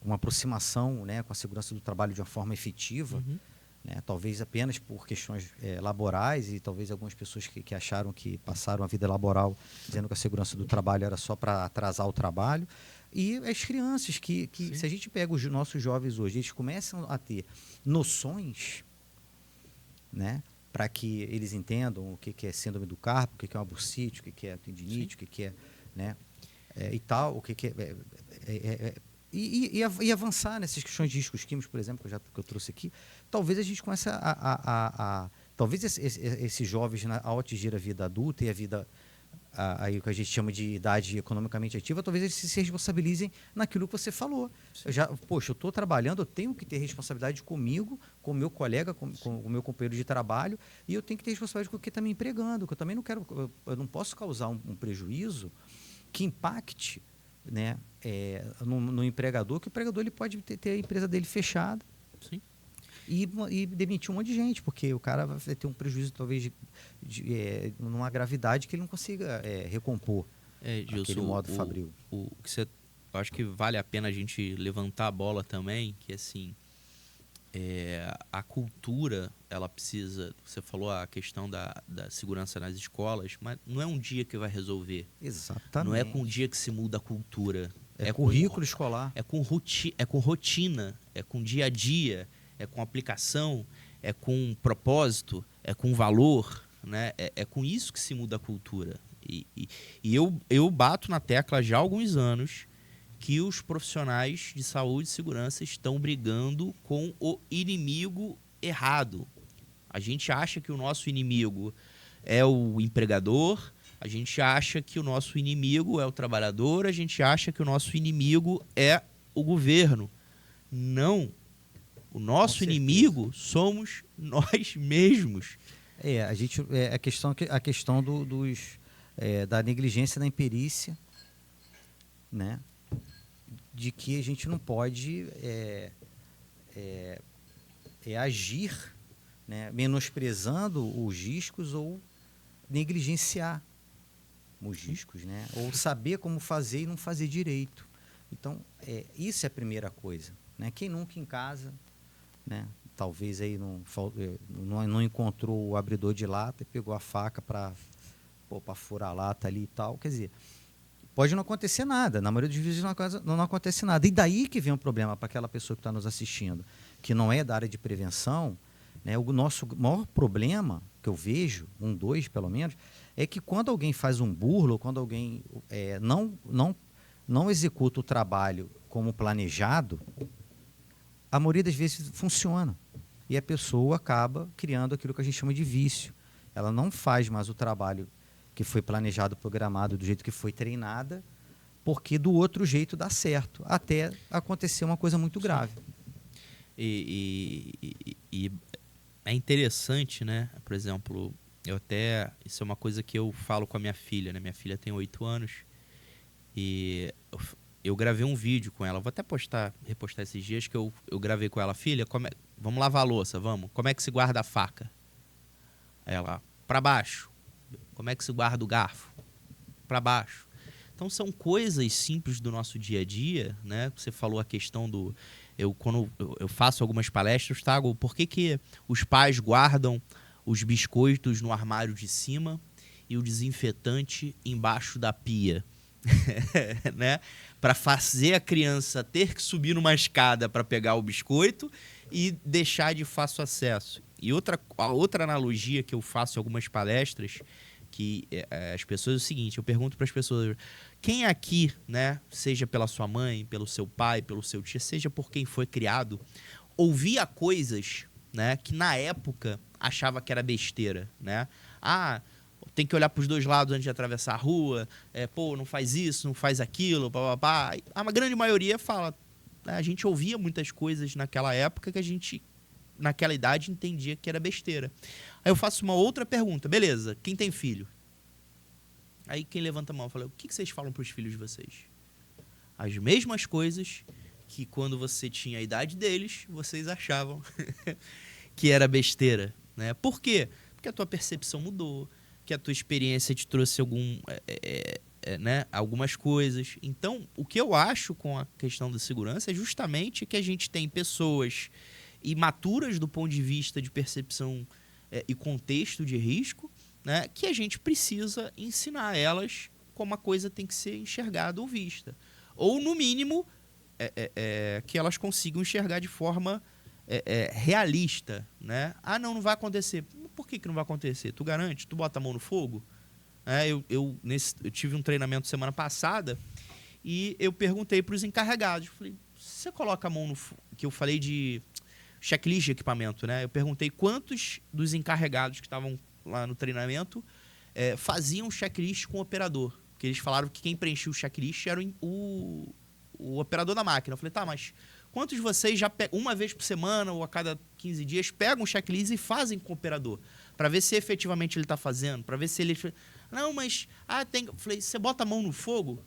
aproximação, né, com a segurança do trabalho de uma forma efetiva. Uhum. Né, talvez apenas por questões laborais, e talvez algumas pessoas que acharam que passaram a vida laboral dizendo que a segurança do trabalho era só para atrasar o trabalho. E as crianças, que se a gente pega os nossos jovens hoje, eles começam a ter noções, né, para que eles entendam o que é síndrome do carpo, o que é uma bursite, o que é tendinite, o que é, né, e tal, o que é... E avançar nessas questões de riscos químicos, por exemplo, que eu trouxe aqui, talvez a gente comece talvez esses jovens, ao atingir a vida adulta e a vida aí que a gente chama de idade economicamente ativa, talvez eles se responsabilizem naquilo que você falou. Eu estou trabalhando, eu tenho que ter responsabilidade comigo, com o meu colega, com o meu companheiro de trabalho, e eu tenho que ter responsabilidade com o que está me empregando, que eu também eu não posso causar um prejuízo que impacte, né, no empregador, que o empregador ele pode ter a empresa dele fechada. Sim. E demitir um monte de gente, porque o cara vai ter um prejuízo talvez numa gravidade que ele não consiga recompor aquele modo fabril. O que eu acho que vale a pena a gente levantar a bola também, que assim, a cultura, ela precisa... Você falou a questão da segurança nas escolas, mas não é um dia que vai resolver. Exatamente. Não é com um dia que se muda a cultura. É currículo escolar. É com rotina, é com dia a dia, é com aplicação, é com propósito, é com valor, né? É com isso que se muda a cultura. E eu bato na tecla já há alguns anos que os profissionais de saúde e segurança estão brigando com o inimigo errado. A gente acha que o nosso inimigo é o empregador, a gente acha que o nosso inimigo é o trabalhador, a gente acha que o nosso inimigo é o governo. Não. O nosso inimigo somos nós mesmos. A questão da negligência, da imperícia, né? De que a gente não pode agir, né? Menosprezando os riscos ou negligenciar os riscos, né? Ou saber como fazer e não fazer direito. Então, isso é a primeira coisa, né? Quem nunca em casa, né? Talvez aí não encontrou o abridor de lata e pegou a faca para furar a lata ali e tal. Quer dizer, pode não acontecer nada. Na maioria dos vezes não acontece nada. E daí que vem o problema para aquela pessoa que está nos assistindo, que não é da área de prevenção, né? O nosso maior problema, que eu vejo, dois pelo menos, é que quando alguém faz um burlo, quando alguém não executa o trabalho como planejado, a maioria das vezes funciona. E a pessoa acaba criando aquilo que a gente chama de vício. Ela não faz mais o trabalho que foi planejado, programado, do jeito que foi treinada, porque do outro jeito dá certo, até acontecer uma coisa muito grave. E é interessante, né? Por exemplo, isso é uma coisa que eu falo com a minha filha, né? Minha filha tem 8 anos e eu gravei um vídeo com ela. Vou até repostar esses dias que eu gravei com ela. Filha, vamos lavar a louça, vamos. Como é que se guarda a faca? Ela, para baixo. Como é que se guarda o garfo? Para baixo. Então, são coisas simples do nosso dia a dia, né? Você falou a questão do... Quando eu faço algumas palestras, Tago, por que os pais guardam os biscoitos no armário de cima e o desinfetante embaixo da pia? Né? Para fazer a criança ter que subir numa escada para pegar o biscoito e deixar de fácil acesso. E a outra analogia que eu faço em algumas palestras, que as pessoas, é o seguinte, eu pergunto para as pessoas, quem aqui, né, seja pela sua mãe, pelo seu pai, pelo seu tio, seja por quem foi criado, ouvia coisas, né, que na época achava que era besteira, né? Tem que olhar para os dois lados antes de atravessar a rua, não faz isso, não faz aquilo, papapá. A grande maioria fala, a gente ouvia muitas coisas naquela época que a gente, naquela idade, entendia que era besteira. Aí eu faço uma outra pergunta, beleza, quem tem filho? Aí quem levanta a mão, fala, o que vocês falam para os filhos de vocês? As mesmas coisas que quando você tinha a idade deles, vocês achavam que era besteira, né? Por quê? Porque a tua percepção mudou, que a tua experiência te trouxe né, algumas coisas. Então, o que eu acho com a questão da segurança é justamente que a gente tem pessoas imaturas do ponto de vista de percepção e contexto de risco, né, que a gente precisa ensinar elas como a coisa tem que ser enxergada ou vista. Ou, no mínimo, que elas consigam enxergar de forma realista, né? Não vai acontecer. Por que não vai acontecer? Tu garante? Tu bota a mão no fogo? Eu tive um treinamento semana passada e eu perguntei para os encarregados. Falei, você coloca a mão no fogo? Que eu falei de checklist de equipamento, né? Eu perguntei quantos dos encarregados que estavam lá no treinamento faziam checklist com o operador. Porque eles falaram que quem preenchia o checklist era o operador da máquina. Eu falei, tá, mas quantos de vocês já uma vez por semana ou a cada 15 dias pegam o checklist e fazem com o operador? Para ver se efetivamente ele está fazendo, para ver se ele... Não, mas... tem... Eu falei, você bota a mão no fogo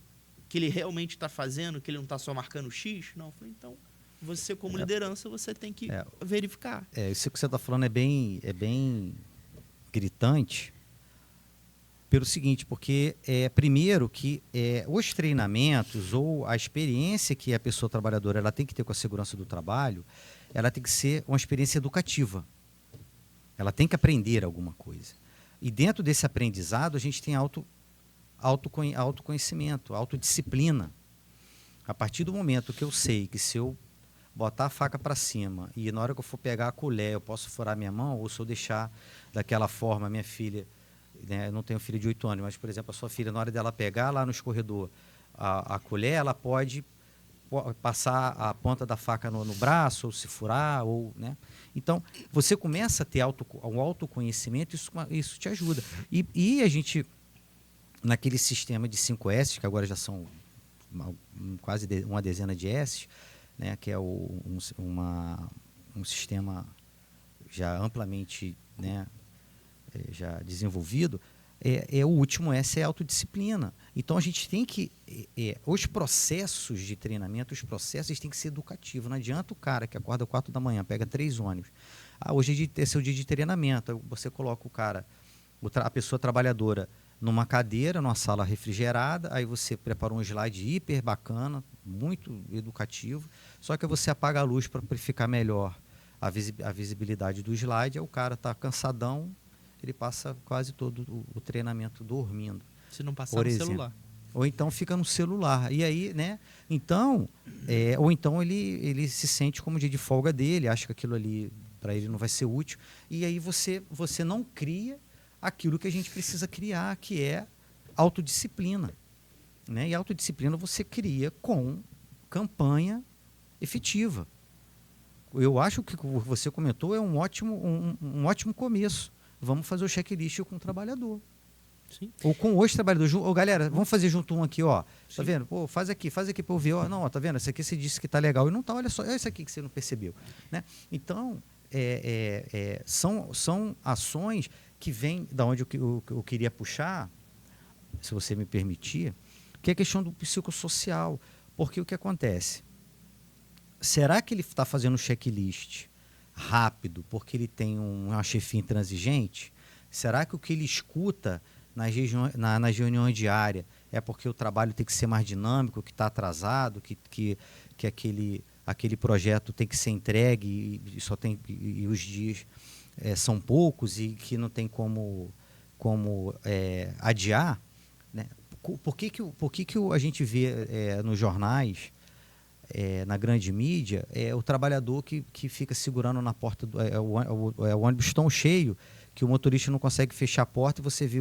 que ele realmente está fazendo, que ele não está só marcando X? Não, eu falei, então, você como liderança, você tem que verificar. Isso que você está falando é bem gritante, pelo seguinte, porque primeiro que os treinamentos ou a experiência que a pessoa trabalhadora ela tem que ter com a segurança do trabalho, ela tem que ser uma experiência educativa. Ela tem que aprender alguma coisa. E dentro desse aprendizado, a gente tem autoconhecimento, autodisciplina. A partir do momento que eu sei que se eu botar a faca para cima e na hora que eu for pegar a colher eu posso furar minha mão, ou se eu deixar daquela forma a minha filha, né, eu não tenho filha de 8 anos, mas, por exemplo, a sua filha, na hora dela pegar lá no escorredor a colher, ela pode passar a ponta da faca no braço, ou se furar, ou, né? Então, você começa a ter um autoconhecimento, isso te ajuda. E a gente, naquele sistema de 5 S, que agora já são quase uma dezena de S, né, que é um sistema já amplamente, né, já desenvolvido, o último S é autodisciplina. Então, a gente tem que... os processos de treinamento, os processos têm que ser educativos. Não adianta o cara que acorda 4 da manhã, pega 3 ônibus. Hoje é seu dia de treinamento. Você coloca o cara, a pessoa trabalhadora, numa cadeira, numa sala refrigerada, aí você prepara um slide hiper bacana, muito educativo, só que você apaga a luz para ficar melhor a visibilidade do slide, aí o cara está cansadão, ele passa quase todo o treinamento dormindo. Se não passar no celular. Ou então fica no celular. E aí, né? Então, ou então ele se sente como dia de folga dele, acha que aquilo ali para ele não vai ser útil. E aí você não cria aquilo que a gente precisa criar, que é autodisciplina. Né? E autodisciplina você cria com campanha efetiva. Eu acho que o que você comentou é um ótimo começo. Vamos fazer o checklist com o trabalhor. Sim. Ou com os trabalhadores. Galera, vamos fazer junto um aqui, ó. Tá vendo? Pô, faz aqui para eu ver. Ó. Não, ó, tá vendo? Esse aqui você disse que tá legal. E não tá, olha só. É esse aqui que você não percebeu. Né? Então, são ações que vêm da onde eu queria puxar, se você me permitir, que é a questão do psicossocial. Porque o que acontece? Será que ele está fazendo um checklist rápido porque ele tem uma chefia intransigente? Será que o que ele escuta nas reuniões diárias é porque o trabalho tem que ser mais dinâmico, que está atrasado, que aquele projeto tem que ser entregue e os dias são poucos e que não tem como adiar? Né? Por que a gente vê nos jornais, na grande mídia, o trabalhador que fica segurando na porta, o ônibus tão cheio que o motorista não consegue fechar a porta e você vê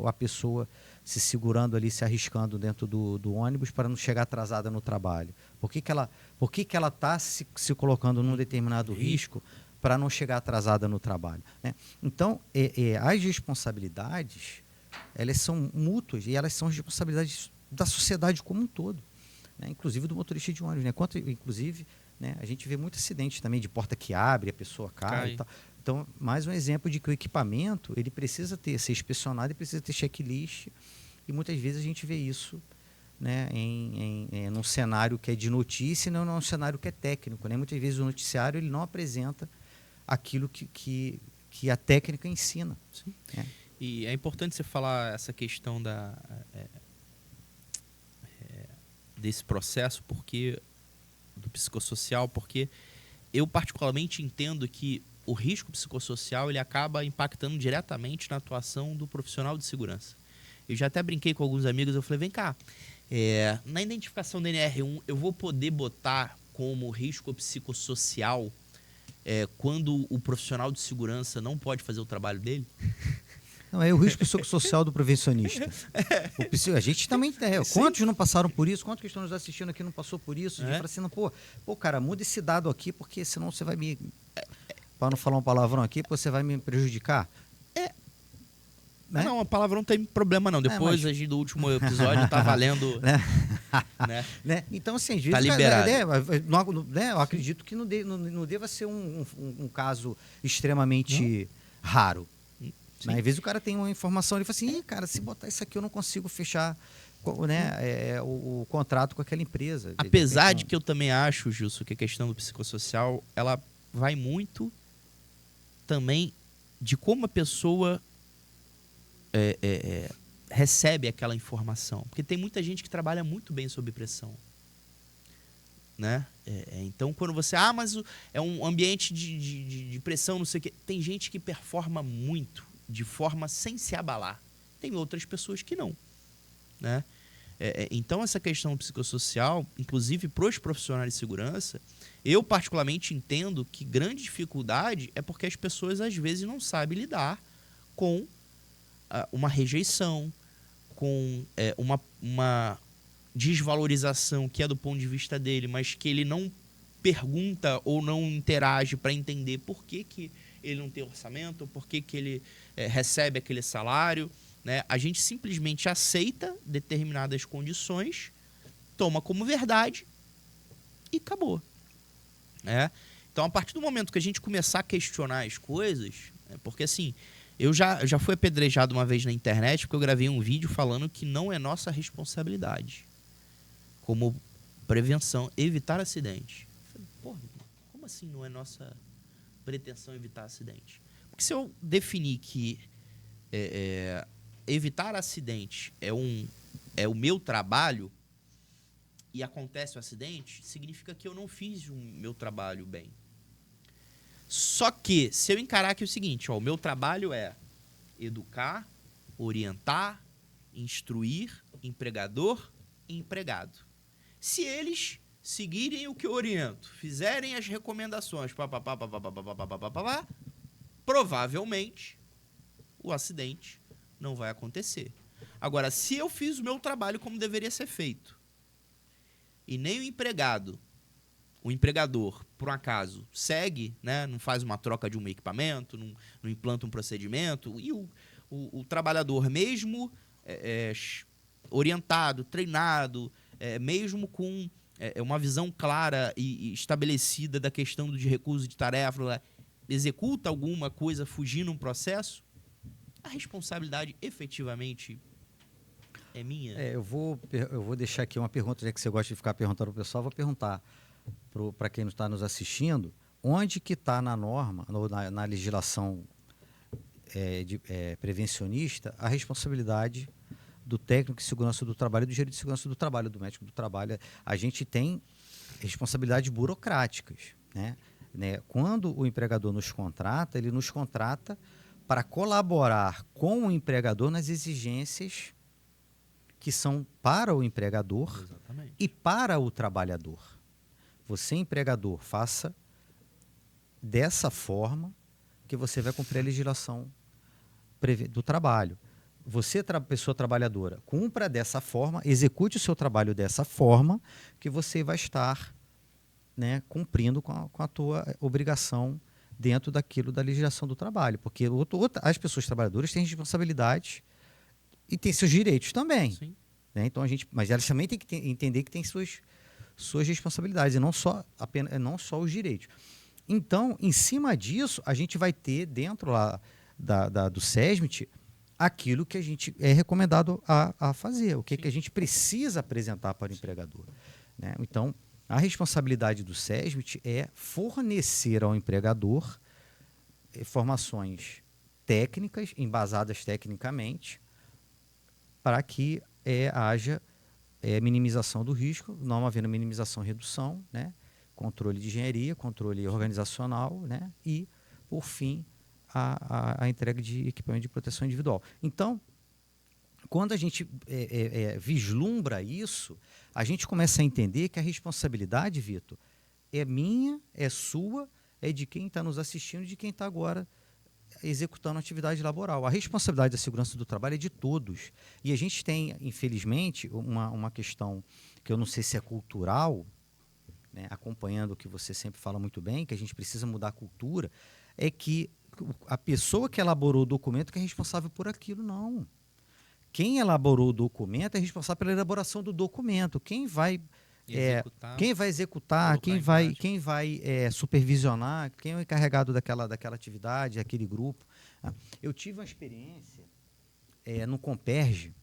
a pessoa se segurando ali, se arriscando dentro do ônibus para não chegar atrasada no trabalho? Por que ela está se colocando num determinado risco para não chegar atrasada no trabalho? Né? Então, as responsabilidades, elas são mútuas e elas são responsabilidades da sociedade como um todo. Né? Inclusive do motorista de ônibus. Né? Inclusive, né, a gente vê muito acidente também de porta que abre, a pessoa cai e tal. Então, mais um exemplo de que o equipamento ele precisa ser inspecionado e precisa ter checklist. E muitas vezes a gente vê isso, né, num cenário que é de notícia e não num cenário que é técnico. Né? Muitas vezes o noticiário ele não apresenta aquilo que a técnica ensina. Sim. E é importante você falar essa questão desse processo do psicossocial, porque eu particularmente entendo que o risco psicossocial ele acaba impactando diretamente na atuação do profissional de segurança. Eu já até brinquei com alguns amigos, eu falei, vem cá, na identificação do NR1 eu vou poder botar como risco psicossocial quando o profissional de segurança não pode fazer o trabalho dele? Não, é o risco psicossocial do prevencionista. A gente também tem. Quantos não passaram por isso? Quantos que estão nos assistindo aqui não passou por isso? De falar assim, pô, cara, muda esse dado aqui, porque senão você vai me... Para não falar um palavrão aqui, você vai me prejudicar. Né? Não, a palavra não tem problema não. Depois do último episódio tá valendo. Né? Então, assim, às vezes, tá liberado. Eu acredito que não deva ser um caso extremamente raro. Né? Às vezes o cara tem uma informação e fala assim, cara, se botar isso aqui eu não consigo fechar, né, o contrato com aquela empresa. Apesar de que eu também acho, Gilson, que a questão do psicossocial, ela vai muito também de como a pessoa recebe aquela informação. Porque tem muita gente que trabalha muito bem sob pressão. né? Então, quando você... mas é um ambiente de pressão, não sei o quê. Tem gente que performa muito de forma sem se abalar. Tem outras pessoas que não, né? Então, essa questão psicossocial, inclusive para os profissionais de segurança, eu particularmente entendo que grande dificuldade é porque as pessoas, às vezes, não sabem lidar com uma rejeição, com uma desvalorização que é do ponto de vista dele, mas que ele não pergunta ou não interage para entender por que ele não tem orçamento, ou por que ele recebe aquele salário, né? A gente simplesmente aceita determinadas condições, toma como verdade e acabou, né? Então, a partir do momento que a gente começar a questionar as coisas, porque assim, eu já fui apedrejado uma vez na internet porque eu gravei um vídeo falando que não é nossa responsabilidade como prevenção evitar acidente. Eu falei, porra, como assim não é nossa pretensão evitar acidente? Porque se eu definir que evitar acidente é o meu trabalho e acontece o acidente, significa que eu não fiz o meu trabalho bem. Só que, se eu encarar que é o seguinte, o meu trabalho é educar, orientar, instruir, empregador e empregado. Se eles seguirem o que eu oriento, fizerem as recomendações, provavelmente o acidente não vai acontecer. Agora, se eu fiz o meu trabalho como deveria ser feito e nem o empregador, por um acaso, segue, né, não faz uma troca de um equipamento, não implanta um procedimento, e o trabalhador, mesmo orientado, treinado, mesmo com uma visão clara e estabelecida da questão de recurso de tarefa, executa alguma coisa fugindo um processo, a responsabilidade efetivamente é minha? Eu vou deixar aqui uma pergunta, já que você gosta de ficar perguntando para o pessoal, vou perguntar para quem está nos assistindo, onde que está na norma, na legislação prevencionista, a responsabilidade do técnico de segurança do trabalho e do gerente de segurança do trabalho, do médico do trabalho. A gente tem responsabilidades burocráticas, né? Quando o empregador nos contrata, ele nos contrata para colaborar com o empregador nas exigências que são para o empregador. Exatamente. E para o trabalhador. Você, empregador, faça dessa forma que você vai cumprir a legislação do trabalho. Você, pessoa trabalhadora, cumpra dessa forma, execute o seu trabalho dessa forma, que você vai estar, né, cumprindo com a tua obrigação dentro daquilo da legislação do trabalho. Porque as pessoas trabalhadoras têm responsabilidades e têm seus direitos também. Sim. Né? Então, mas elas também têm que entender que têm suas responsabilidades e não só os direitos. Então, em cima disso, a gente vai ter dentro lá do SESMIT aquilo que a gente é recomendado a fazer, o que a gente precisa apresentar para o empregador. Né? Então, a responsabilidade do SESMIT é fornecer ao empregador informações técnicas, embasadas tecnicamente, para que haja minimização do risco, não havendo minimização e redução, né? Controle de engenharia, controle organizacional, né? E, por fim, a entrega de equipamento de proteção individual. Então, quando a gente vislumbra isso, a gente começa a entender que a responsabilidade, Vitor, é minha, é sua, é de quem está nos assistindo e de quem está agora executando atividade laboral. A responsabilidade da segurança do trabalho é de todos. E a gente tem, infelizmente, uma questão que eu não sei se é cultural, né, acompanhando o que você sempre fala muito bem, que a gente precisa mudar a cultura, é que a pessoa que elaborou o documento que é responsável por aquilo, não. Quem elaborou o documento é responsável pela elaboração do documento. Quem vai executar, quem vai supervisionar, quem é o encarregado daquela atividade, aquele grupo. Eu tive uma experiência no Comperj,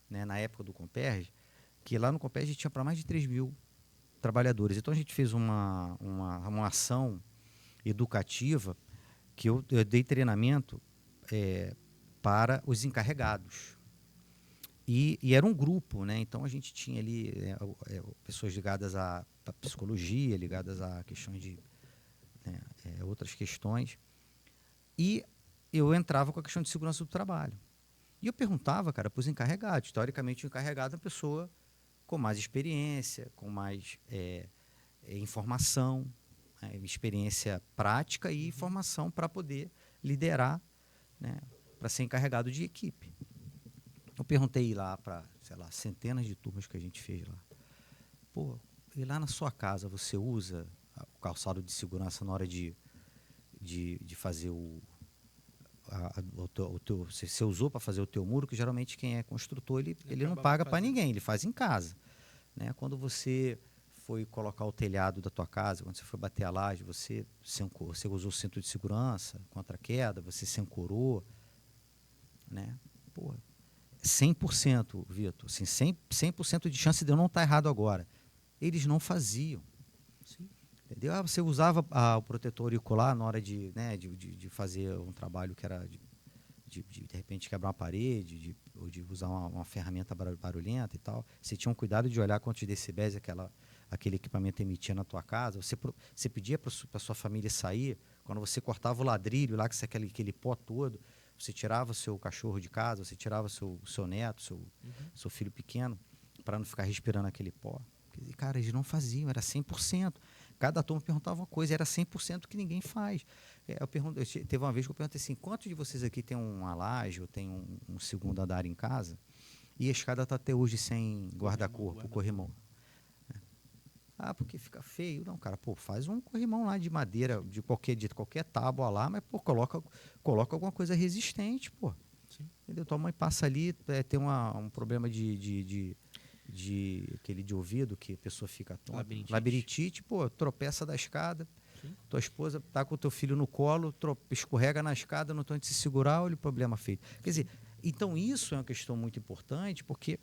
né, na época do Comperj, que lá no Comperj tinha para mais de 3 mil trabalhadores. Então a gente fez uma ação educativa que eu dei treinamento para os encarregados. E era um grupo, né? Então a gente tinha ali pessoas ligadas a à psicologia, ligadas a questões de, né, outras questões. E eu entrava com a questão de segurança do trabalho. E eu perguntava, cara, para os encarregados. Teoricamente, o encarregado é uma pessoa com mais experiência, com mais informação, experiência prática e informação para poder liderar, né, para ser encarregado de equipe. Eu perguntei lá para, sei lá, centenas de turmas que a gente fez lá. Pô, e lá na sua casa você usa o calçado de segurança na hora de fazer você usou para fazer o teu muro, que geralmente quem é construtor, ele não paga para ninguém, ele faz em casa. Né? Quando você foi colocar o telhado da tua casa, quando você foi bater a laje, você usou o cinto de segurança contra a queda, você se ancorou. Né? Pô, 100%, Vitor, assim, 100% de chance de eu não estar errado agora. Eles não faziam. Sim. Entendeu? Você usava o protetor auricular na hora de fazer um trabalho que era de repente quebrar uma parede, ou de usar uma ferramenta barulhenta e tal. Você tinha um cuidado de olhar quantos decibéis aquele equipamento emitia na tua casa. Você pedia para sua família sair, quando você cortava o ladrilho lá, aquele pó todo, você tirava o seu cachorro de casa, você tirava o seu neto, seu filho pequeno, para não ficar respirando aquele pó. Quer dizer, cara, eles não faziam, era 100%. Cada turma perguntava uma coisa, era 100% que ninguém faz. Teve uma vez que eu perguntei assim, quantos de vocês aqui tem uma laje ou tem um segundo andar em casa e a escada está até hoje sem guarda-corpo, corrimão? Ah, porque fica feio. Não, cara, pô, faz um corrimão lá de madeira, de qualquer tábua lá, mas, pô, coloca alguma coisa resistente, pô. Sim. Entendeu? Tua mãe passa ali, tem um problema de ouvido, que a pessoa fica tonta. Labirintite, pô, tropeça da escada. Sim. Tua esposa tá com o teu filho no colo, escorrega na escada, não tem onde se segurar, olha o problema feito. Quer dizer, então isso é uma questão muito importante, porque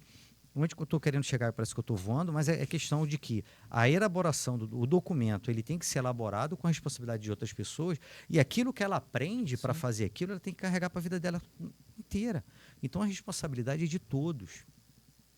onde que eu estou querendo chegar, parece que eu estou voando, mas é questão de que a elaboração do documento, ele tem que ser elaborado com a responsabilidade de outras pessoas, e aquilo que ela aprende para fazer aquilo, ela tem que carregar para a vida dela inteira. Então a responsabilidade é de todos.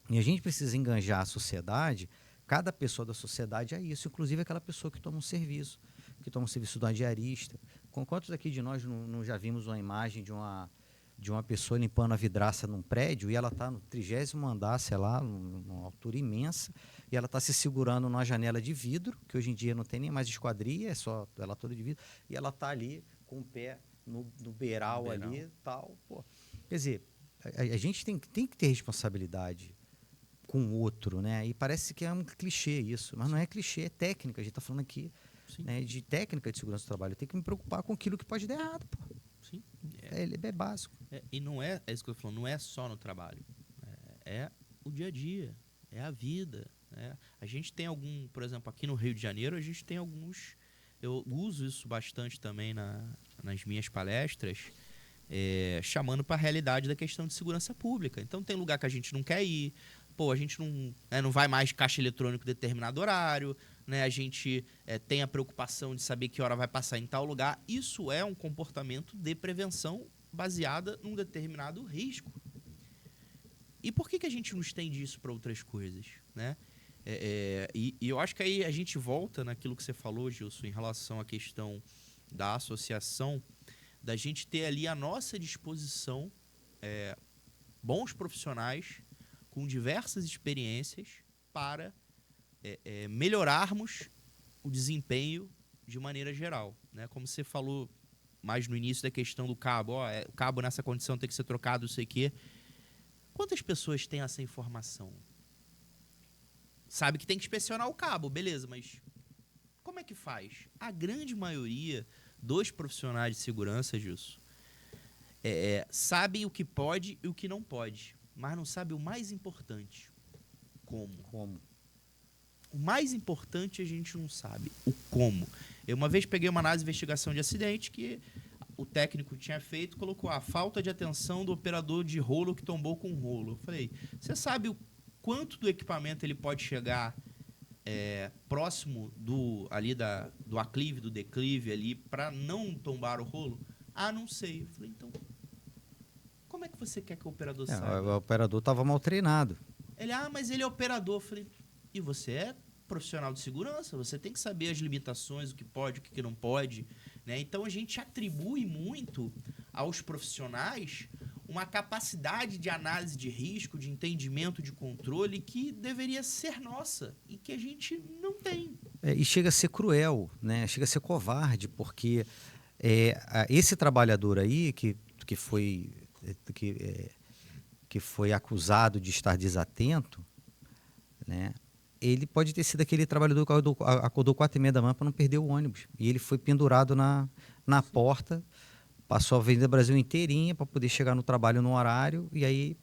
E a gente precisa enganjar a sociedade, cada pessoa da sociedade é isso, inclusive aquela pessoa que toma um serviço de um diarista. Quantos aqui de nós não já vimos uma imagem de uma pessoa limpando a vidraça num prédio e ela está no 30º andar, sei lá, numa altura imensa, e ela está se segurando numa janela de vidro, que hoje em dia não tem nem mais esquadria, é só ela toda de vidro, e ela está ali com o pé no beiral ali e tal. Pô. Quer dizer, a gente tem que ter responsabilidade com o outro, né? E parece que é um clichê isso, mas não é clichê, é técnica. A gente está falando aqui, né, de técnica de segurança do trabalho. Eu tenho que me preocupar com aquilo que pode dar errado, pô. Sim. É básico. E não é isso que eu falo, não é só no trabalho. É o dia a dia, é a vida. Né? A gente tem por exemplo, aqui no Rio de Janeiro, a gente tem alguns... Eu uso isso bastante também nas minhas palestras, chamando para a realidade da questão de segurança pública. Então, tem lugar que a gente não quer ir, pô, a gente não vai mais de caixa eletrônico em determinado horário, né? A gente tem a preocupação de saber que hora vai passar em tal lugar. Isso é um comportamento de prevenção baseada num determinado risco. E por que a gente não estende isso para outras coisas? Né? E eu acho que aí a gente volta naquilo que você falou, Gilson, em relação à questão da associação, da gente ter ali à nossa disposição bons profissionais com diversas experiências para melhorarmos o desempenho de maneira geral. Né? Como você falou mais no início da questão do cabo, o cabo nessa condição tem que ser trocado, não sei o quê. Quantas pessoas têm essa informação? Sabe que tem que inspecionar o cabo, beleza, mas como é que faz? A grande maioria dos profissionais de segurança disso sabem o que pode e o que não pode, mas não sabe o mais importante. Como? O mais importante a gente não sabe. O como. Eu uma vez peguei uma análise de investigação de acidente que o técnico tinha feito, colocou a falta de atenção do operador de rolo que tombou com o rolo. Eu falei, você sabe o quanto do equipamento ele pode chegar próximo do aclive, do declive ali, para não tombar o rolo? Ah, não sei. Eu falei, então, como é que você quer que o operador saiba? O operador estava mal treinado. Ele, mas ele é operador. Eu falei, e você é profissional de segurança, você tem que saber as limitações, o que pode, o que não pode, né? Então a gente atribui muito aos profissionais uma capacidade de análise de risco, de entendimento, de controle que deveria ser nossa e que a gente não tem. E chega a ser cruel, né? Chega a ser covarde, porque esse trabalhador aí que foi acusado de estar desatento, né? Ele pode ter sido aquele trabalhador que acordou 4h30 da manhã para não perder o ônibus. E ele foi pendurado na porta, passou a Avenida Brasil inteirinha para poder chegar no trabalho no horário, e aí,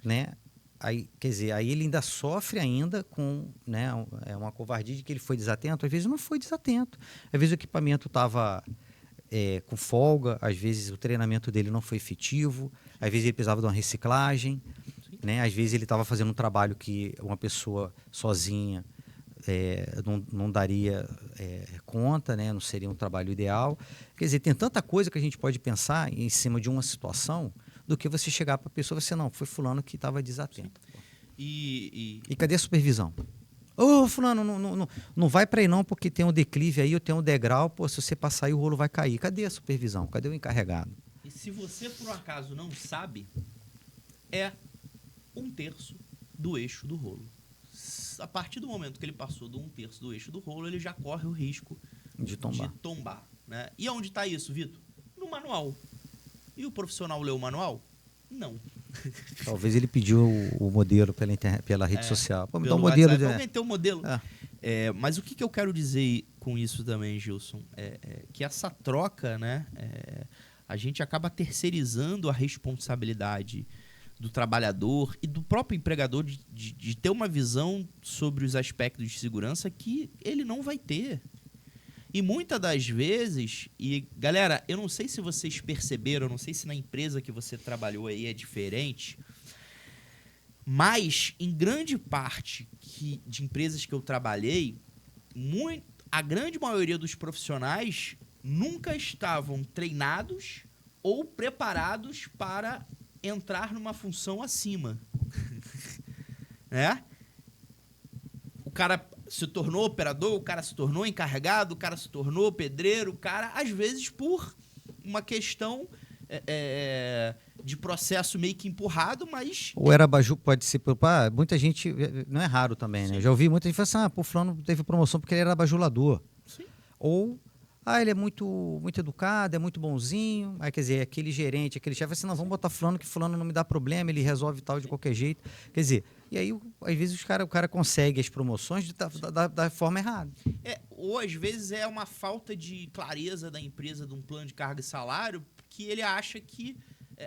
né? Aí, quer dizer, aí ele ainda sofre ainda com, né, uma covardia de que ele foi desatento. Às vezes não foi desatento. Às vezes o equipamento estava com folga, às vezes o treinamento dele não foi efetivo, às vezes ele precisava de uma reciclagem, né? Às vezes ele estava fazendo um trabalho que uma pessoa sozinha não daria conta, né? Não seria um trabalho ideal. Quer dizer, tem tanta coisa que a gente pode pensar em cima de uma situação do que você chegar para a pessoa e você, não, foi fulano que estava desatento. E cadê a supervisão? Ô, fulano, não vai para aí não, porque tem um declive aí, eu tenho um degrau, pô, se você passar aí o rolo vai cair. Cadê a supervisão? Cadê o encarregado? E se você, por um acaso, não sabe, é 1/3 do eixo do rolo. A partir do momento que ele passou do 1/3 do eixo do rolo, ele já corre o risco de tombar, né? E onde está isso, Vitor? No manual. E o profissional leu o manual? Não. Talvez ele pediu o modelo pela rede social. Pô, me dá um WhatsApp. modelo. Vamos meter o modelo. Mas o que eu quero dizer com isso também, Gilson? Que essa troca, né? A gente acaba terceirizando a responsabilidade do trabalhador e do próprio empregador de ter uma visão sobre os aspectos de segurança que ele não vai ter. E muitas das vezes, e galera, eu não sei se vocês perceberam, eu não sei se na empresa que você trabalhou aí é diferente, mas em grande parte de empresas que eu trabalhei, a grande maioria dos profissionais nunca estavam treinados ou preparados para entrar numa função acima. Né? O cara se tornou operador, o cara se tornou encarregado, o cara se tornou pedreiro, o cara, às vezes, por uma questão de processo meio que empurrado, mas... Ou era abajur, pode ser... muita gente... Não é raro também, né? Eu já ouvi muita gente falar assim, pô, fulano teve promoção porque ele era abajulador. Sim. Ou... ele é muito educado, é muito bonzinho. Aí, quer dizer, aquele gerente, aquele chefe, assim, não, vamos botar fulano, que fulano não me dá problema, ele resolve tal de qualquer jeito. Quer dizer, e aí, às vezes, o cara consegue as promoções da forma errada. Ou, às vezes, é uma falta de clareza da empresa de um plano de carga e salário, que ele acha que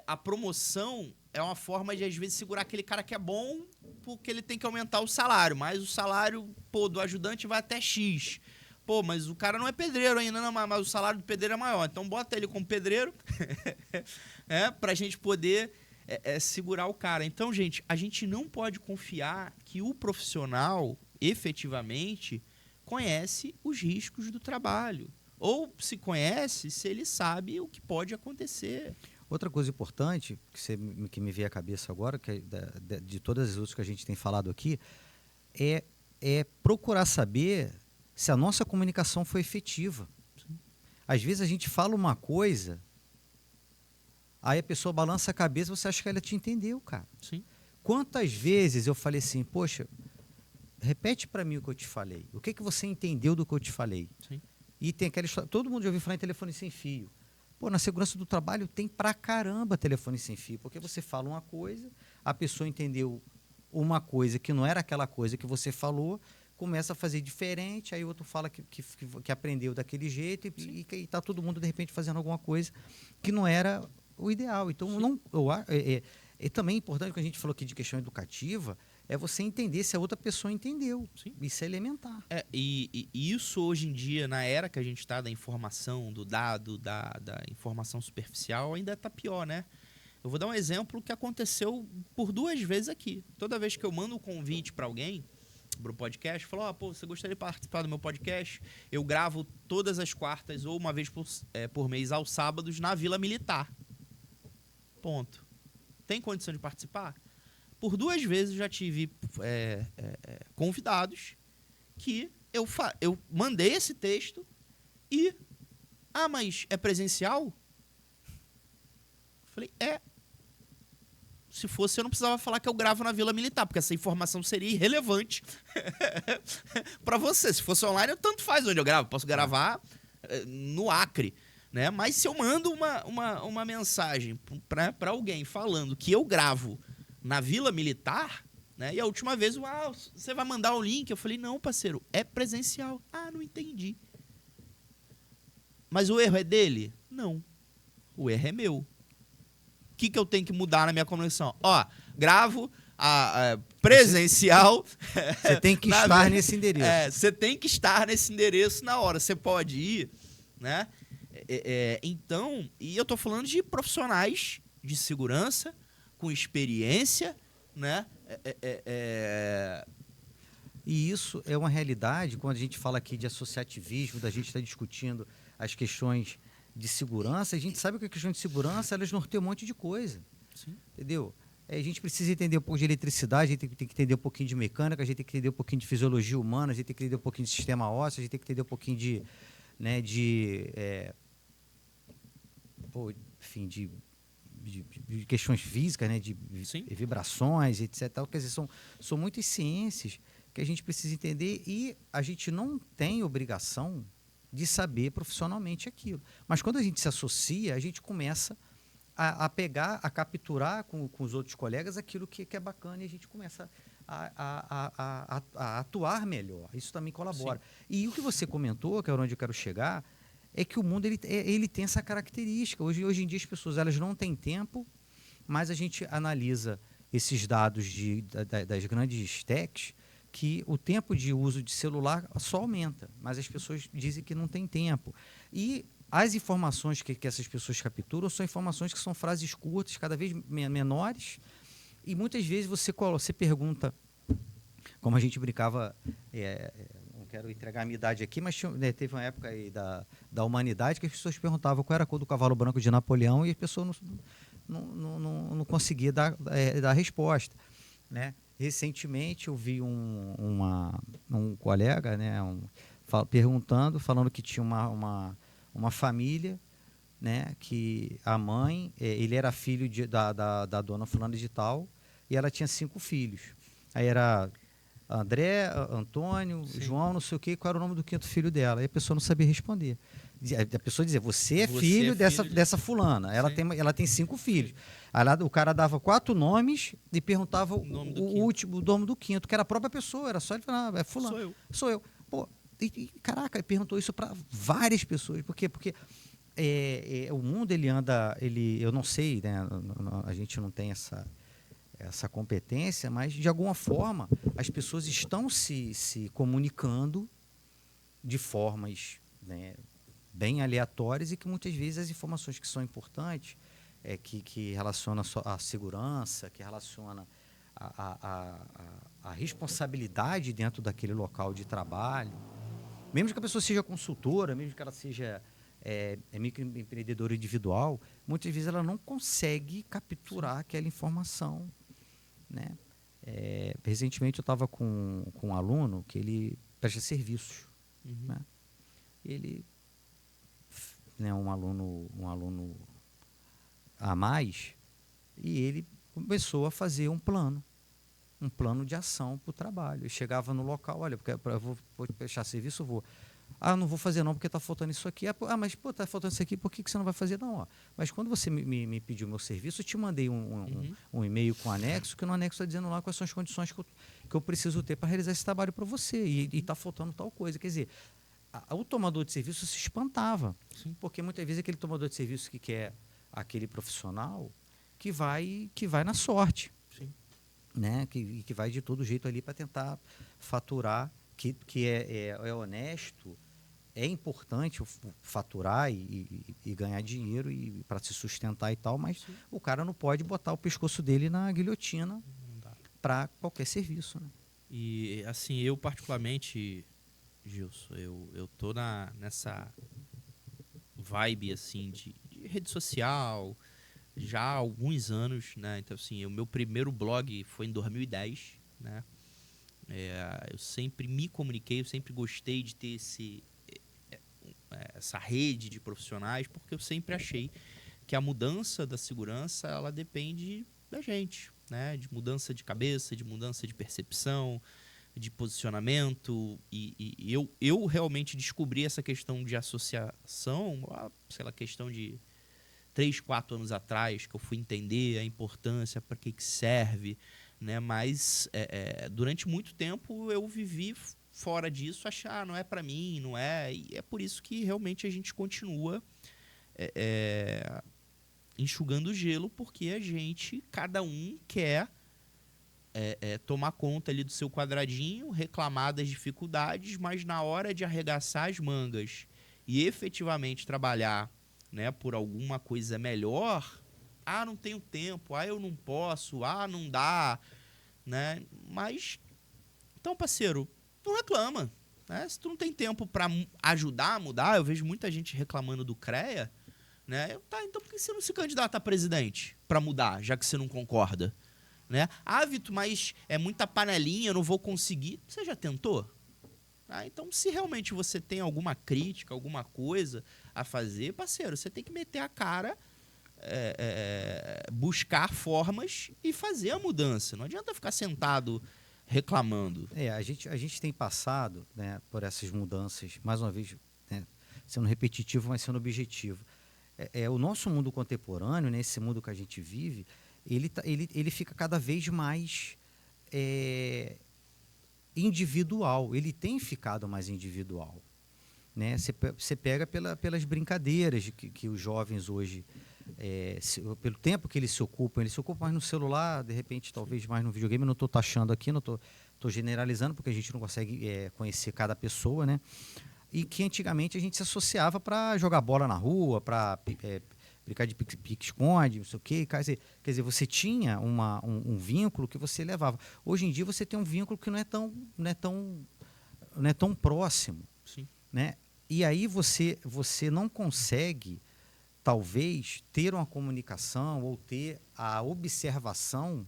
a promoção é uma forma de, às vezes, segurar aquele cara que é bom, porque ele tem que aumentar o salário. Mas o salário, do ajudante vai até X. Pô, mas o cara não é pedreiro ainda, não, mas o salário do pedreiro é maior. Então bota ele como pedreiro pra gente poder segurar o cara. Então, gente, a gente não pode confiar que o profissional, efetivamente, conhece os riscos do trabalho. Ou se conhece, se ele sabe o que pode acontecer. Outra coisa importante, que me veio à cabeça agora, que de todas as outras que a gente tem falado aqui, é procurar saber se a nossa comunicação foi efetiva. Sim. Às vezes a gente fala uma coisa, aí a pessoa balança a cabeça e você acha que ela te entendeu, cara. Sim. Quantas vezes eu falei assim, poxa, repete para mim o que eu te falei. O que você entendeu do que eu te falei? Sim. E tem aquela história, todo mundo já ouviu falar em telefone sem fio. Pô, na segurança do trabalho tem pra caramba telefone sem fio, porque você fala uma coisa, a pessoa entendeu uma coisa que não era aquela coisa que você falou, começa a fazer diferente, aí o outro fala que aprendeu daquele jeito e está todo mundo, de repente, fazendo alguma coisa que não era o ideal. Então, é também importante, que a gente falou aqui de questão educativa, é você entender se a outra pessoa entendeu. Sim. Isso é elementar. E isso, hoje em dia, na era que a gente está da informação, do dado, da informação superficial, ainda está pior, né? Eu vou dar um exemplo que aconteceu por 2 vezes aqui. Toda vez que eu mando um convite para alguém, para o podcast, falou, pô, você gostaria de participar do meu podcast? Eu gravo todas as quartas ou uma vez por mês aos sábados na Vila Militar. Ponto. Tem condição de participar? Por 2 vezes já tive convidados que eu mandei esse texto e... Ah, mas é presencial? Falei, se fosse, eu não precisava falar que eu gravo na Vila Militar, porque essa informação seria irrelevante para você. Se fosse online, tanto faz onde eu gravo. Posso gravar no Acre, né? Mas se eu mando uma mensagem para alguém falando que eu gravo na Vila Militar, né? E a última vez, você vai mandar o link? Eu falei, não, parceiro, é presencial. Ah, não entendi. Mas o erro é dele? Não. O erro é meu. O que eu tenho que mudar na minha conexão? Gravo presencial. Você tem que estar nesse endereço. Você tem que estar nesse endereço na hora. Você pode ir, né? Então, e eu tô falando de profissionais de segurança, com experiência, né? E isso é uma realidade, quando a gente fala aqui de associativismo, da gente estar discutindo as questões de segurança, a gente sabe que a questão de segurança, elas norteiam um monte de coisa. Sim. Entendeu? A gente precisa entender um pouco de eletricidade, a gente tem que entender um pouquinho de mecânica, a gente tem que entender um pouquinho de fisiologia humana, a gente tem que entender um pouquinho de sistema ósseo, a gente tem que entender um pouquinho de questões físicas, né? De vibrações, etc. Quer dizer, são muitas ciências que a gente precisa entender e a gente não tem obrigação de saber profissionalmente aquilo. Mas quando a gente se associa, a gente começa a pegar, a capturar com os outros colegas aquilo que é bacana e a gente começa a atuar melhor. Isso também colabora. Sim. E o que você comentou, que é onde eu quero chegar, é que o mundo ele tem essa característica. Hoje em dia as pessoas elas não têm tempo, mas a gente analisa esses dados das grandes techs, que o tempo de uso de celular só aumenta, mas as pessoas dizem que não tem tempo. E as informações que essas pessoas capturam são informações que são frases curtas, cada vez menores, e muitas vezes você pergunta, como a gente brincava, não quero entregar a minha idade aqui, mas teve uma época aí da humanidade que as pessoas perguntavam qual era a cor do cavalo branco de Napoleão e as pessoas não conseguiam dar a resposta, né? Recentemente eu vi um colega, né, falando que tinha uma família, né, que a mãe, ele era filho da dona fulana de tal, e ela tinha 5 filhos. Aí era André, Antônio, sim, João, não sei o quê, qual era o nome do 5º filho dela. Aí a pessoa não sabia responder. A pessoa dizia, você é filho dessa fulana. Ela tem 5 filhos. Aí lá, o cara dava 4 nomes e perguntava o nome do 5º, que era a própria pessoa. Era só ele falar, é fulano. Sou eu. Pô, caraca, ele perguntou isso para várias pessoas. Por quê? Porque o mundo, ele anda... eu não sei, né? A gente não tem essa competência, mas de alguma forma as pessoas estão se comunicando de formas, né, bem aleatórias e que muitas vezes as informações que são importantes, que relacionam a segurança, que relaciona a responsabilidade dentro daquele local de trabalho, mesmo que a pessoa seja consultora, mesmo que ela seja microempreendedora individual, muitas vezes ela não consegue capturar aquela informação, né? Recentemente eu estava com um aluno que ele presta serviços, uhum, né? Ele, né, um aluno a mais, e ele começou a fazer um plano de ação para o trabalho. Eu chegava no local, olha, porque eu vou prestar serviço, eu vou. Não vou fazer não, porque está faltando isso aqui. Mas está faltando isso aqui, por que você não vai fazer? Não, ó. Mas quando você me pediu meu serviço, eu te mandei um e-mail com anexo, que no anexo está dizendo lá quais são as condições que eu preciso ter para realizar esse trabalho para você. E está faltando tal coisa. Quer dizer, o tomador de serviço se espantava. Sim. Porque muitas vezes aquele tomador de serviço que quer aquele profissional que vai na sorte. Sim. Né? Que vai de todo jeito ali para tentar faturar, que é honesto, é importante faturar e ganhar dinheiro e para se sustentar e tal, mas sim, o cara não pode botar o pescoço dele na guilhotina para qualquer serviço, né? E assim, eu particularmente, Gilson, eu tô nessa vibe assim de rede social já há alguns anos, né? Então assim, o meu primeiro blog foi em 2010, né? Eu sempre me comuniquei, eu sempre gostei de ter essa rede de profissionais, porque eu sempre achei que a mudança da segurança, ela depende da gente, né? De mudança de cabeça, de mudança de percepção, de posicionamento. E eu realmente descobri essa questão de associação, sei lá, questão de 3, 4 anos atrás, que eu fui entender a importância, para que serve, né? Mas durante muito tempo eu vivi fora disso, achar não é para mim, não é. E é por isso que realmente a gente continua enxugando gelo, porque cada um quer tomar conta ali do seu quadradinho, reclamar das dificuldades, mas na hora de arregaçar as mangas e efetivamente trabalhar, né, por alguma coisa melhor, não tenho tempo, eu não posso, não dá, né? Mas, então, parceiro, não reclama, né? Se tu não tem tempo para ajudar a mudar, eu vejo muita gente reclamando do CREA, né? Então por que você não se candidata a presidente para mudar, já que você não concorda? Né? Vitor, mas é muita panelinha, eu não vou conseguir. Você já tentou? Então, se realmente você tem alguma crítica, alguma coisa a fazer, parceiro, você tem que meter a cara, buscar formas e fazer a mudança. Não adianta ficar sentado reclamando. A gente tem passado, né, por essas mudanças, mais uma vez, né, sendo repetitivo, mas sendo objetivo. O nosso mundo contemporâneo, né, esse mundo que a gente vive, ele fica cada vez mais individual. Ele tem ficado mais individual. Né? Você pega pelas brincadeiras que os jovens hoje, pelo tempo que eles se ocupam mais no celular, de repente, talvez mais no videogame. Eu não estou taxando aqui, não estou generalizando, porque a gente não consegue conhecer cada pessoa, né? E que antigamente a gente se associava para jogar bola na rua, para brincar de pique-esconde, não sei o quê. Quer dizer, você tinha um vínculo que você levava. Hoje em dia você tem um vínculo que não é tão próximo. Sim. Né? E aí você não consegue, talvez, ter uma comunicação ou ter a observação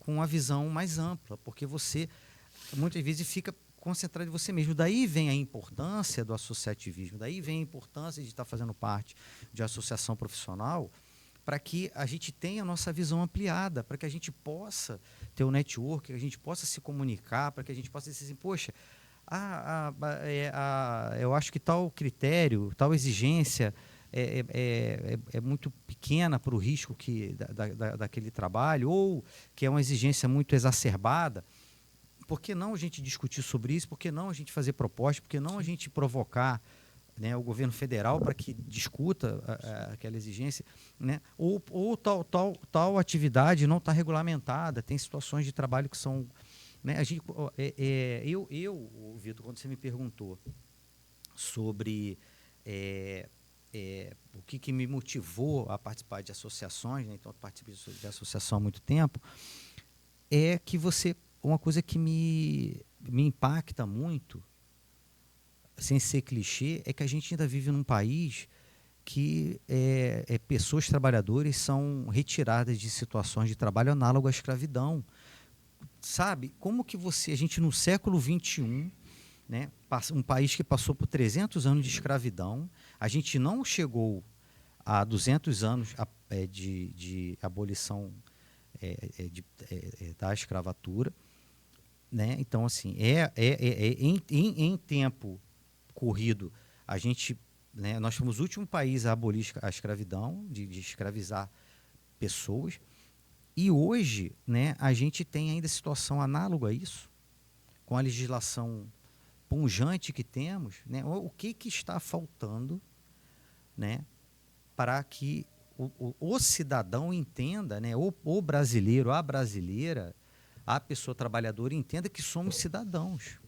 com a visão mais ampla, porque você muitas vezes fica concentrado em você mesmo. Daí vem a importância do associativismo, daí vem a importância de estar fazendo parte de associação profissional, para que a gente tenha a nossa visão ampliada, para que a gente possa ter um network, que a gente possa se comunicar, para que a gente possa dizer assim, poxa, eu acho que tal critério, tal exigência é muito pequena para o risco daquele trabalho, ou que é uma exigência muito exacerbada. Por que não a gente discutir sobre isso? Por que não a gente fazer propostas? Por que não a gente provocar, né, o governo federal para que discuta aquela exigência? Né? Ou tal atividade não está regulamentada, tem situações de trabalho que são... Né, Vitor, quando você me perguntou sobre o que me motivou a participar de associações, né, então eu participo de associação há muito tempo, uma coisa que me impacta muito, sem ser clichê, é que a gente ainda vive num país que pessoas trabalhadoras são retiradas de situações de trabalho análogo à escravidão. Sabe, como que a gente no século XXI, né, um país que passou por 300 anos de escravidão, a gente não chegou a 200 anos de abolição da escravatura, né? Então, assim, em tempo corrido, a gente, né, nós fomos o último país a abolir a escravidão, de escravizar pessoas. E hoje, né, a gente tem ainda situação análoga a isso, com a legislação pungente que temos, né? O que está faltando, né, para que o cidadão entenda, né, o brasileiro, a brasileira, a pessoa trabalhadora entenda que somos cidadãos.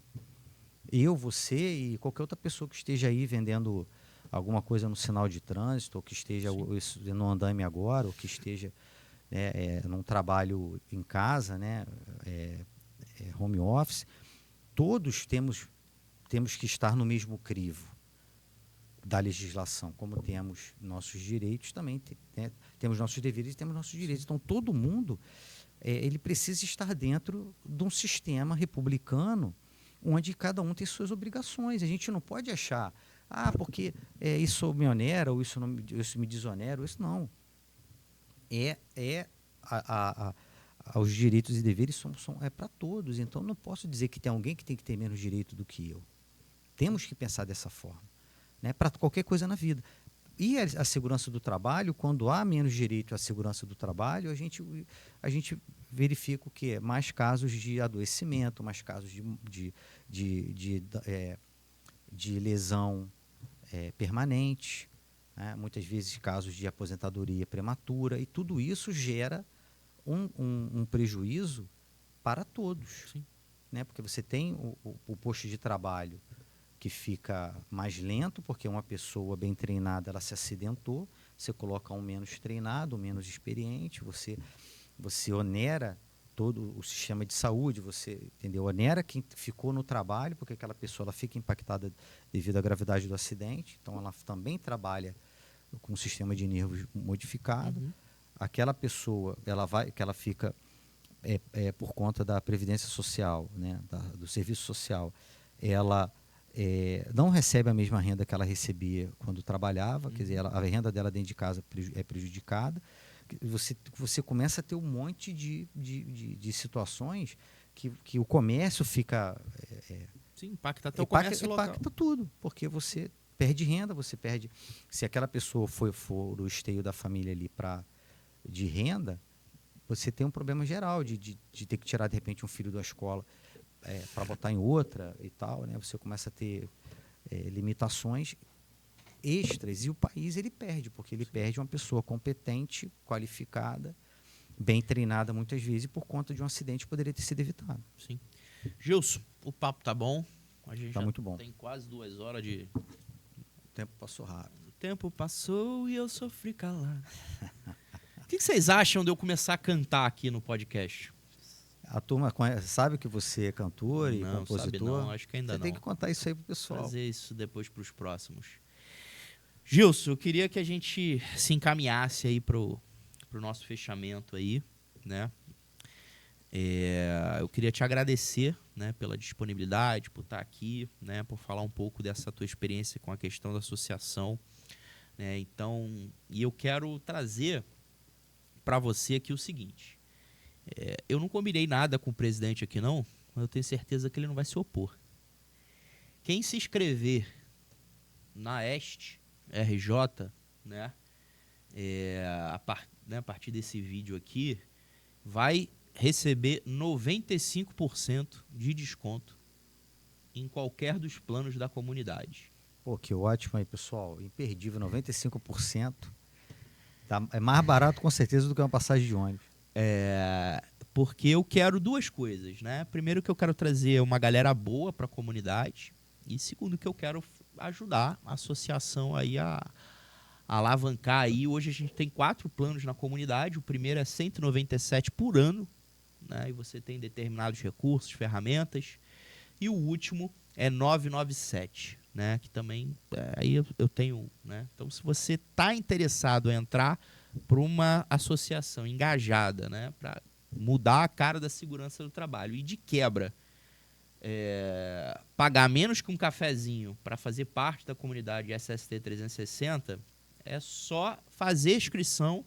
Eu, você e qualquer outra pessoa que esteja aí vendendo alguma coisa no sinal de trânsito, ou que esteja no andame agora, ou que esteja num trabalho em casa, né, home office, todos temos que estar no mesmo crivo da legislação. Como temos nossos direitos, também temos nossos deveres e temos nossos direitos. Então, todo mundo ele precisa estar dentro de um sistema republicano onde cada um tem suas obrigações. A gente não pode achar, porque isso me onera, ou isso me desonera, isso não. Os direitos e deveres é para todos. Então, não posso dizer que tem alguém que tem que ter menos direito do que eu. Temos que pensar dessa forma, né, para qualquer coisa na vida. E a segurança do trabalho, quando há menos direito à segurança do trabalho, a gente verifica o quê? Mais casos de adoecimento, mais casos de lesão permanente, né? Muitas vezes casos de aposentadoria prematura, e tudo isso gera um prejuízo para todos. Sim. Né? Porque você tem o posto de trabalho que fica mais lento, porque uma pessoa bem treinada ela se acidentou, você coloca um menos treinado, um menos experiente, você onera todo o sistema de saúde, você onera quem ficou no trabalho, porque aquela pessoa ela fica impactada devido à gravidade do acidente, então ela também trabalha com um sistema de nervos modificado. Uhum. Aquela pessoa que ela fica por conta da previdência social, né, do serviço social, ela não recebe a mesma renda que ela recebia quando trabalhava, quer dizer, a renda dela dentro de casa é prejudicada. Você começa a ter um monte de situações que o comércio fica... Sim, impacta até o comércio local. Impacta tudo, porque você perde renda, você perde... Se aquela pessoa for o esteio da família ali de renda, você tem um problema geral de ter que tirar, de repente, um filho da escola para botar em outra e tal, né? Você começa a ter limitações extras, e o país ele perde, porque ele perde uma pessoa competente, qualificada, bem treinada muitas vezes, e por conta de um acidente poderia ter sido evitado. Sim. Gilson, o papo tá bom. A gente tá muito bom. Tem quase 2 horas de... O tempo passou rápido. O tempo passou e eu sofri calado. O que vocês acham de eu começar a cantar aqui no podcast? A turma sabe que você é cantor e compositor? Sabe não, acho que ainda você não. Tem que contar isso aí pro pessoal. Fazer isso depois para os próximos. Gilson, eu queria que a gente se encaminhasse aí pro nosso fechamento aí, né? Eu queria te agradecer, né, pela disponibilidade, por estar aqui, né, por falar um pouco dessa tua experiência com a questão da associação, né? Então, e eu quero trazer para você aqui o seguinte: eu não combinei nada com o presidente aqui não, mas eu tenho certeza que ele não vai se opor. Quem se inscrever na EST RJ, né, a partir desse vídeo aqui, vai receber 95% de desconto em qualquer dos planos da comunidade. Pô, que ótimo aí, pessoal. Imperdível, 95%. É mais barato, com certeza, do que uma passagem de ônibus. Porque eu quero duas coisas, né? Primeiro, que eu quero trazer uma galera boa para a comunidade. E segundo, que eu quero ajudar a associação aí a alavancar aí. Hoje a gente tem 4 planos na comunidade. O primeiro é 197 por ano, né? E você tem determinados recursos, ferramentas. E o último é 997, né? Que também aí eu tenho, né? Então, se você está interessado em entrar para uma associação engajada, né, para mudar a cara da segurança do trabalho e de quebra, pagar menos que um cafezinho para fazer parte da comunidade SST 360, é só fazer a inscrição.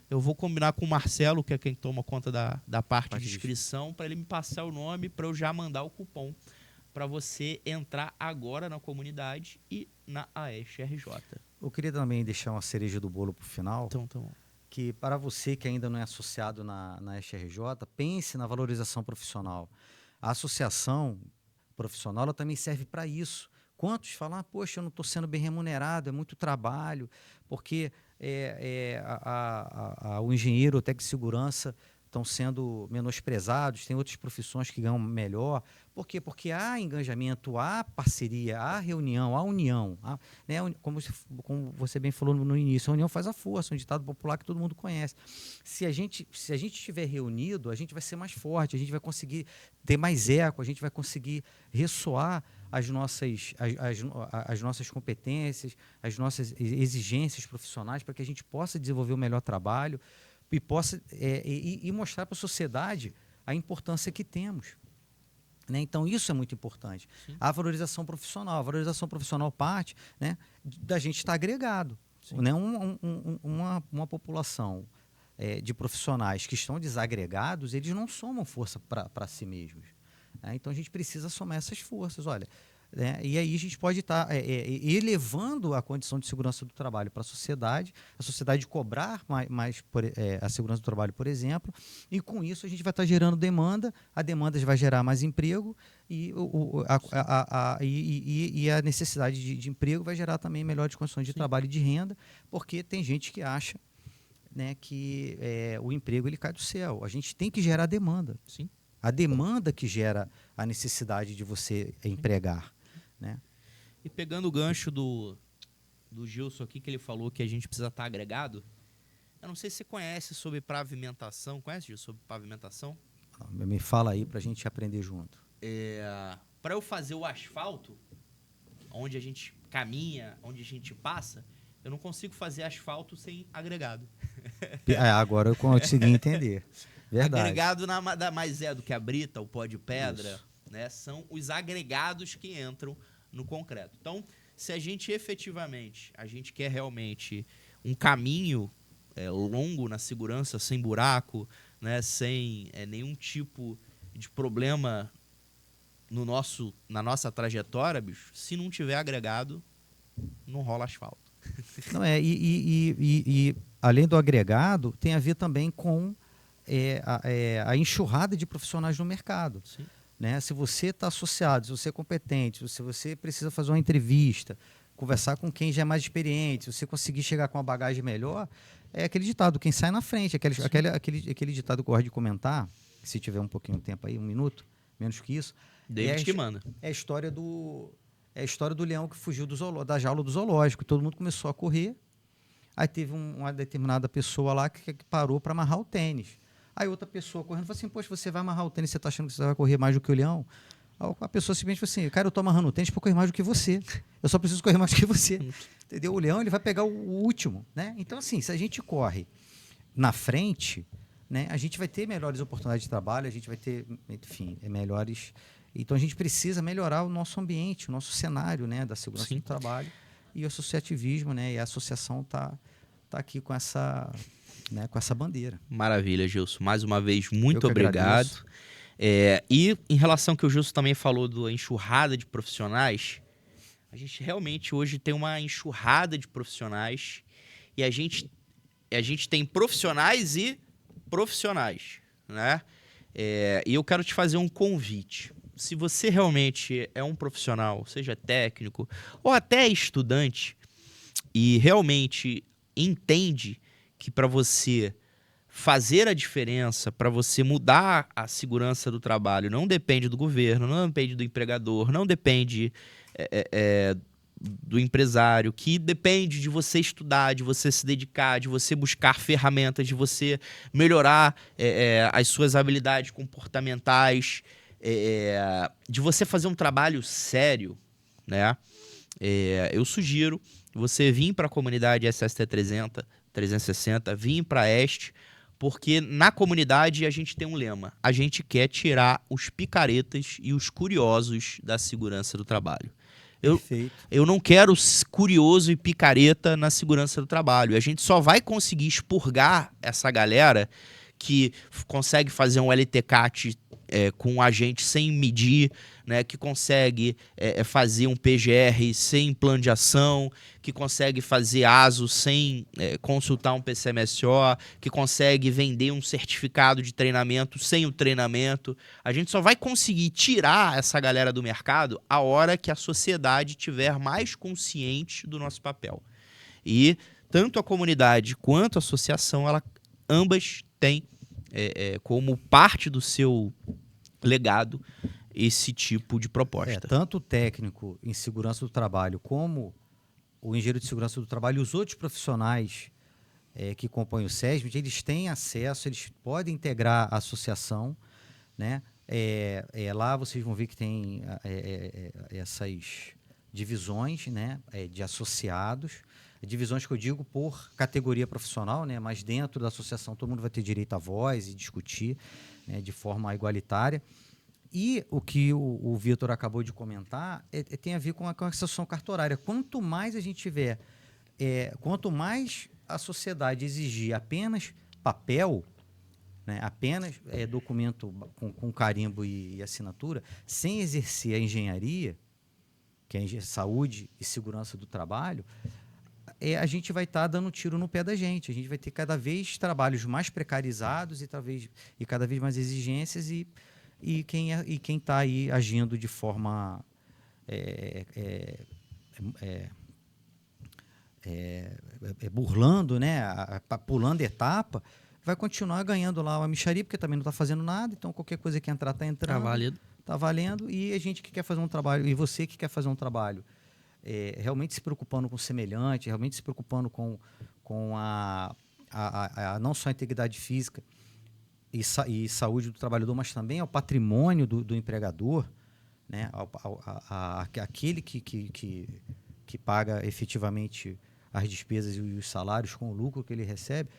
Eu vou combinar com o Marcelo, que é quem toma conta da parte de inscrição, para ele me passar o nome, para eu já mandar o cupom para você entrar agora na comunidade e na AEST RJ. Eu queria também deixar uma cereja do bolo para o final. Então. Que para você que ainda não é associado na AEST RJ, pense na valorização profissional. A associação profissional ela também serve para isso. Quantos falam, poxa, eu não estou sendo bem remunerado, é muito trabalho, porque o engenheiro, o técnico de segurança estão sendo menosprezados, tem outras profissões que ganham melhor. Por quê? Porque há engajamento, há parceria, há reunião, há união. Né? Como você bem falou no início, a união faz a força, um ditado popular que todo mundo conhece. Se a gente estiver reunido, a gente vai ser mais forte, a gente vai conseguir ter mais eco, a gente vai conseguir ressoar as nossas competências, as nossas exigências profissionais para que a gente possa desenvolver o melhor trabalho, possa mostrar para a sociedade a importância que temos. Né? Então, isso é muito importante. Sim. A valorização profissional. A valorização profissional parte, né, da gente estar agregado. Né? Uma população de profissionais que estão desagregados, eles não somam força para si mesmos. Né? Então, a gente precisa somar essas forças. Olha, né? E aí a gente pode estar elevando a condição de segurança do trabalho para a sociedade cobrar mais a segurança do trabalho, por exemplo, e com isso a gente vai estar gerando demanda, a demanda vai gerar mais emprego e a necessidade de emprego vai gerar também melhores condições de trabalho e de renda, porque tem gente que acha, né, que o emprego ele cai do céu. A gente tem que gerar demanda. Sim. A demanda que gera a necessidade de você empregar. Né? E pegando o gancho do Gilson aqui, que ele falou que a gente precisa estar agregado, eu não sei se você conhece sobre pavimentação. Conhece, Gilson, sobre pavimentação? Me fala aí para a gente aprender junto. Para eu fazer o asfalto, onde a gente caminha, onde a gente passa, eu não consigo fazer asfalto sem agregado. Agora eu consegui entender. Verdade. Agregado nada mais do que a brita, o pó de pedra, né? São os agregados que entram no concreto. Então, se a gente efetivamente, a gente quer realmente um caminho longo na segurança, sem buraco, né? Sem nenhum tipo de problema na nossa trajetória, bicho, se não tiver agregado, não rola asfalto. Não e além do agregado, tem a ver também com a enxurrada de profissionais no mercado. Sim. Né? Se você está associado, se você é competente, se você precisa fazer uma entrevista, conversar com quem já é mais experiente, se você conseguir chegar com uma bagagem melhor, é aquele ditado, quem sai na frente, aquele ditado que eu gosto de comentar, se tiver um pouquinho de tempo aí, 1 minuto, menos que isso. David que manda. É a história do leão que fugiu da jaula do zoológico. Todo mundo começou a correr. Aí teve uma determinada pessoa lá que parou para amarrar o tênis. Aí outra pessoa correndo falou assim, poxa, você vai amarrar o tênis, você está achando que você vai correr mais do que o leão? Aí a pessoa simplesmente falou assim, cara, eu estou amarrando o tênis para correr mais do que você. Eu só preciso correr mais do que você. Entendeu? O leão ele vai pegar o último. Né? Então, assim, se a gente corre na frente, né, a gente vai ter melhores oportunidades de trabalho, a gente vai ter, enfim, melhores... Então, a gente precisa melhorar o nosso ambiente, o nosso cenário, né, da segurança Sim. do trabalho. E o associativismo, né, e a associação está aqui com essa bandeira. Maravilha, Gilson. Mais uma vez, muito obrigado. Agradeço. E em relação ao que o Gilson também falou da enxurrada de profissionais, a gente realmente hoje tem uma enxurrada de profissionais e a gente tem profissionais e profissionais, né? E eu quero te fazer um convite. Se você realmente é um profissional, seja técnico ou até estudante, e realmente entende que para você fazer a diferença, para você mudar a segurança do trabalho, não depende do governo, não depende do empregador, não depende do empresário, que depende de você estudar, de você se dedicar, de você buscar ferramentas, de você melhorar as suas habilidades comportamentais, de você fazer um trabalho sério, né? Eu sugiro você vir para a comunidade SST 360, vir para a Este, porque na comunidade a gente tem um lema: a gente quer tirar os picaretas e os curiosos da segurança do trabalho. Eu não quero curioso e picareta na segurança do trabalho. A gente só vai conseguir expurgar essa galera que consegue fazer um LTCAT com um agente sem medir, né, que consegue fazer um PGR sem plano de ação, que consegue fazer ASO sem consultar um PCMSO, que consegue vender um certificado de treinamento sem o treinamento. A gente só vai conseguir tirar essa galera do mercado a hora que a sociedade estiver mais consciente do nosso papel. E tanto a comunidade quanto a associação, ambas têm como parte do seu legado esse tipo de proposta. Tanto o técnico em segurança do trabalho como o engenheiro de segurança do trabalho e os outros profissionais que compõem o SESMIT, eles têm acesso, eles podem integrar a associação, né? Lá vocês vão ver que tem essas divisões, né, de associados, divisões que eu digo por categoria profissional, né? Mas dentro da associação todo mundo vai ter direito à voz e discutir, né, de forma igualitária. E o que o Vitor acabou de comentar tem a ver com a associação cartorária. Quanto mais a gente tiver, quanto mais a sociedade exigir apenas papel, né, apenas documento com carimbo e assinatura, sem exercer a engenharia, que é a saúde e segurança do trabalho, a gente vai estar dando tiro no pé da gente. A gente vai ter cada vez trabalhos mais precarizados e cada vez mais exigências e quem está aí agindo de forma burlando, né, pulando etapa, vai continuar ganhando lá uma mixaria, porque também não está fazendo nada, então qualquer coisa que entrar está entrando. Tá válido. Está valendo, e a gente que quer fazer um trabalho, e você que quer fazer um trabalho realmente se preocupando com o semelhante, realmente se preocupando com não só a integridade física e saúde do trabalhador, mas também ao patrimônio do empregador, né? Aquele que paga efetivamente as despesas e os salários com o lucro que ele recebe,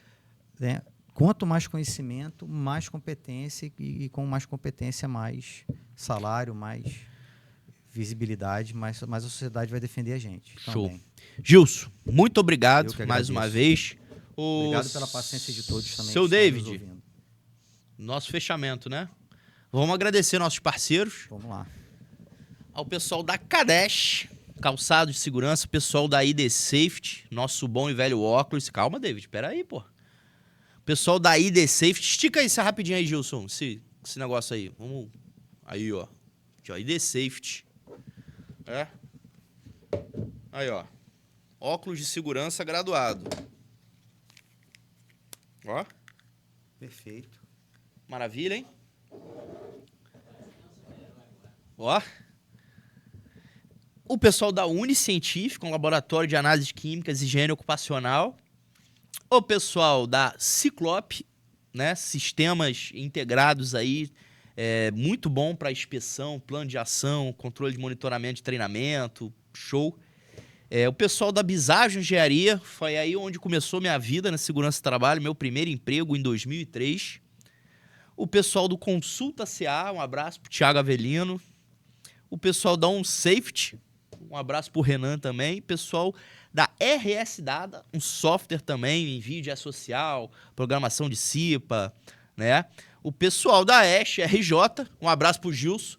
né? Quanto mais conhecimento, mais competência, e com mais competência, mais salário, mais visibilidade, mais a sociedade vai defender a gente. Show. Também. Gilson, muito obrigado mais uma vez. Obrigado pela paciência de todos também. Seu David, nosso fechamento, né? Vamos agradecer nossos parceiros. Vamos lá. Ao pessoal da Kadesh, calçado de segurança, pessoal da ID Safety, nosso bom e velho óculos. Calma, David, espera aí, pô. Pessoal da ID Safety, estica isso rapidinho aí, Gilson, esse negócio aí. Vamos. Aí, ó. Aqui, ó, ID Safety. Aí, ó. Óculos de segurança graduado. Ó. Perfeito. Maravilha, hein? Ó. O pessoal da Unicientífica, um laboratório de análises químicas e higiene ocupacional. O pessoal da Ciclope, né? Sistemas integrados aí, muito bom para inspeção, plano de ação, controle de monitoramento de treinamento, show. O pessoal da Bisagem Engenharia, foi aí onde começou minha vida na segurança do trabalho, meu primeiro emprego em 2003. O pessoal do Consulta CA, um abraço pro Thiago Avelino. O pessoal da OnSafety, um abraço pro Renan também. Pessoal da RS Data, um software também, envio social, programação de CIPA, né? O pessoal da RJ, um abraço pro Gilson.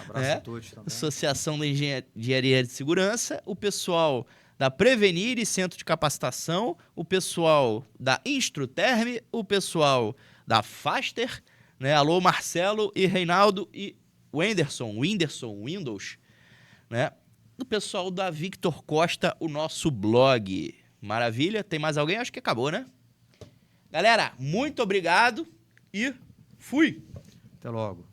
Abraço a todos também. Associação da Engenharia de Segurança. O pessoal da Prevenir e Centro de Capacitação. O pessoal da Instruterm. O pessoal da Faster, né? Alô, Marcelo e Reinaldo e Whindersson, Windows, né? Do pessoal da Victor Costa, o nosso blog. Maravilha. Tem mais alguém? Acho que acabou, né? Galera, muito obrigado e fui! Até logo.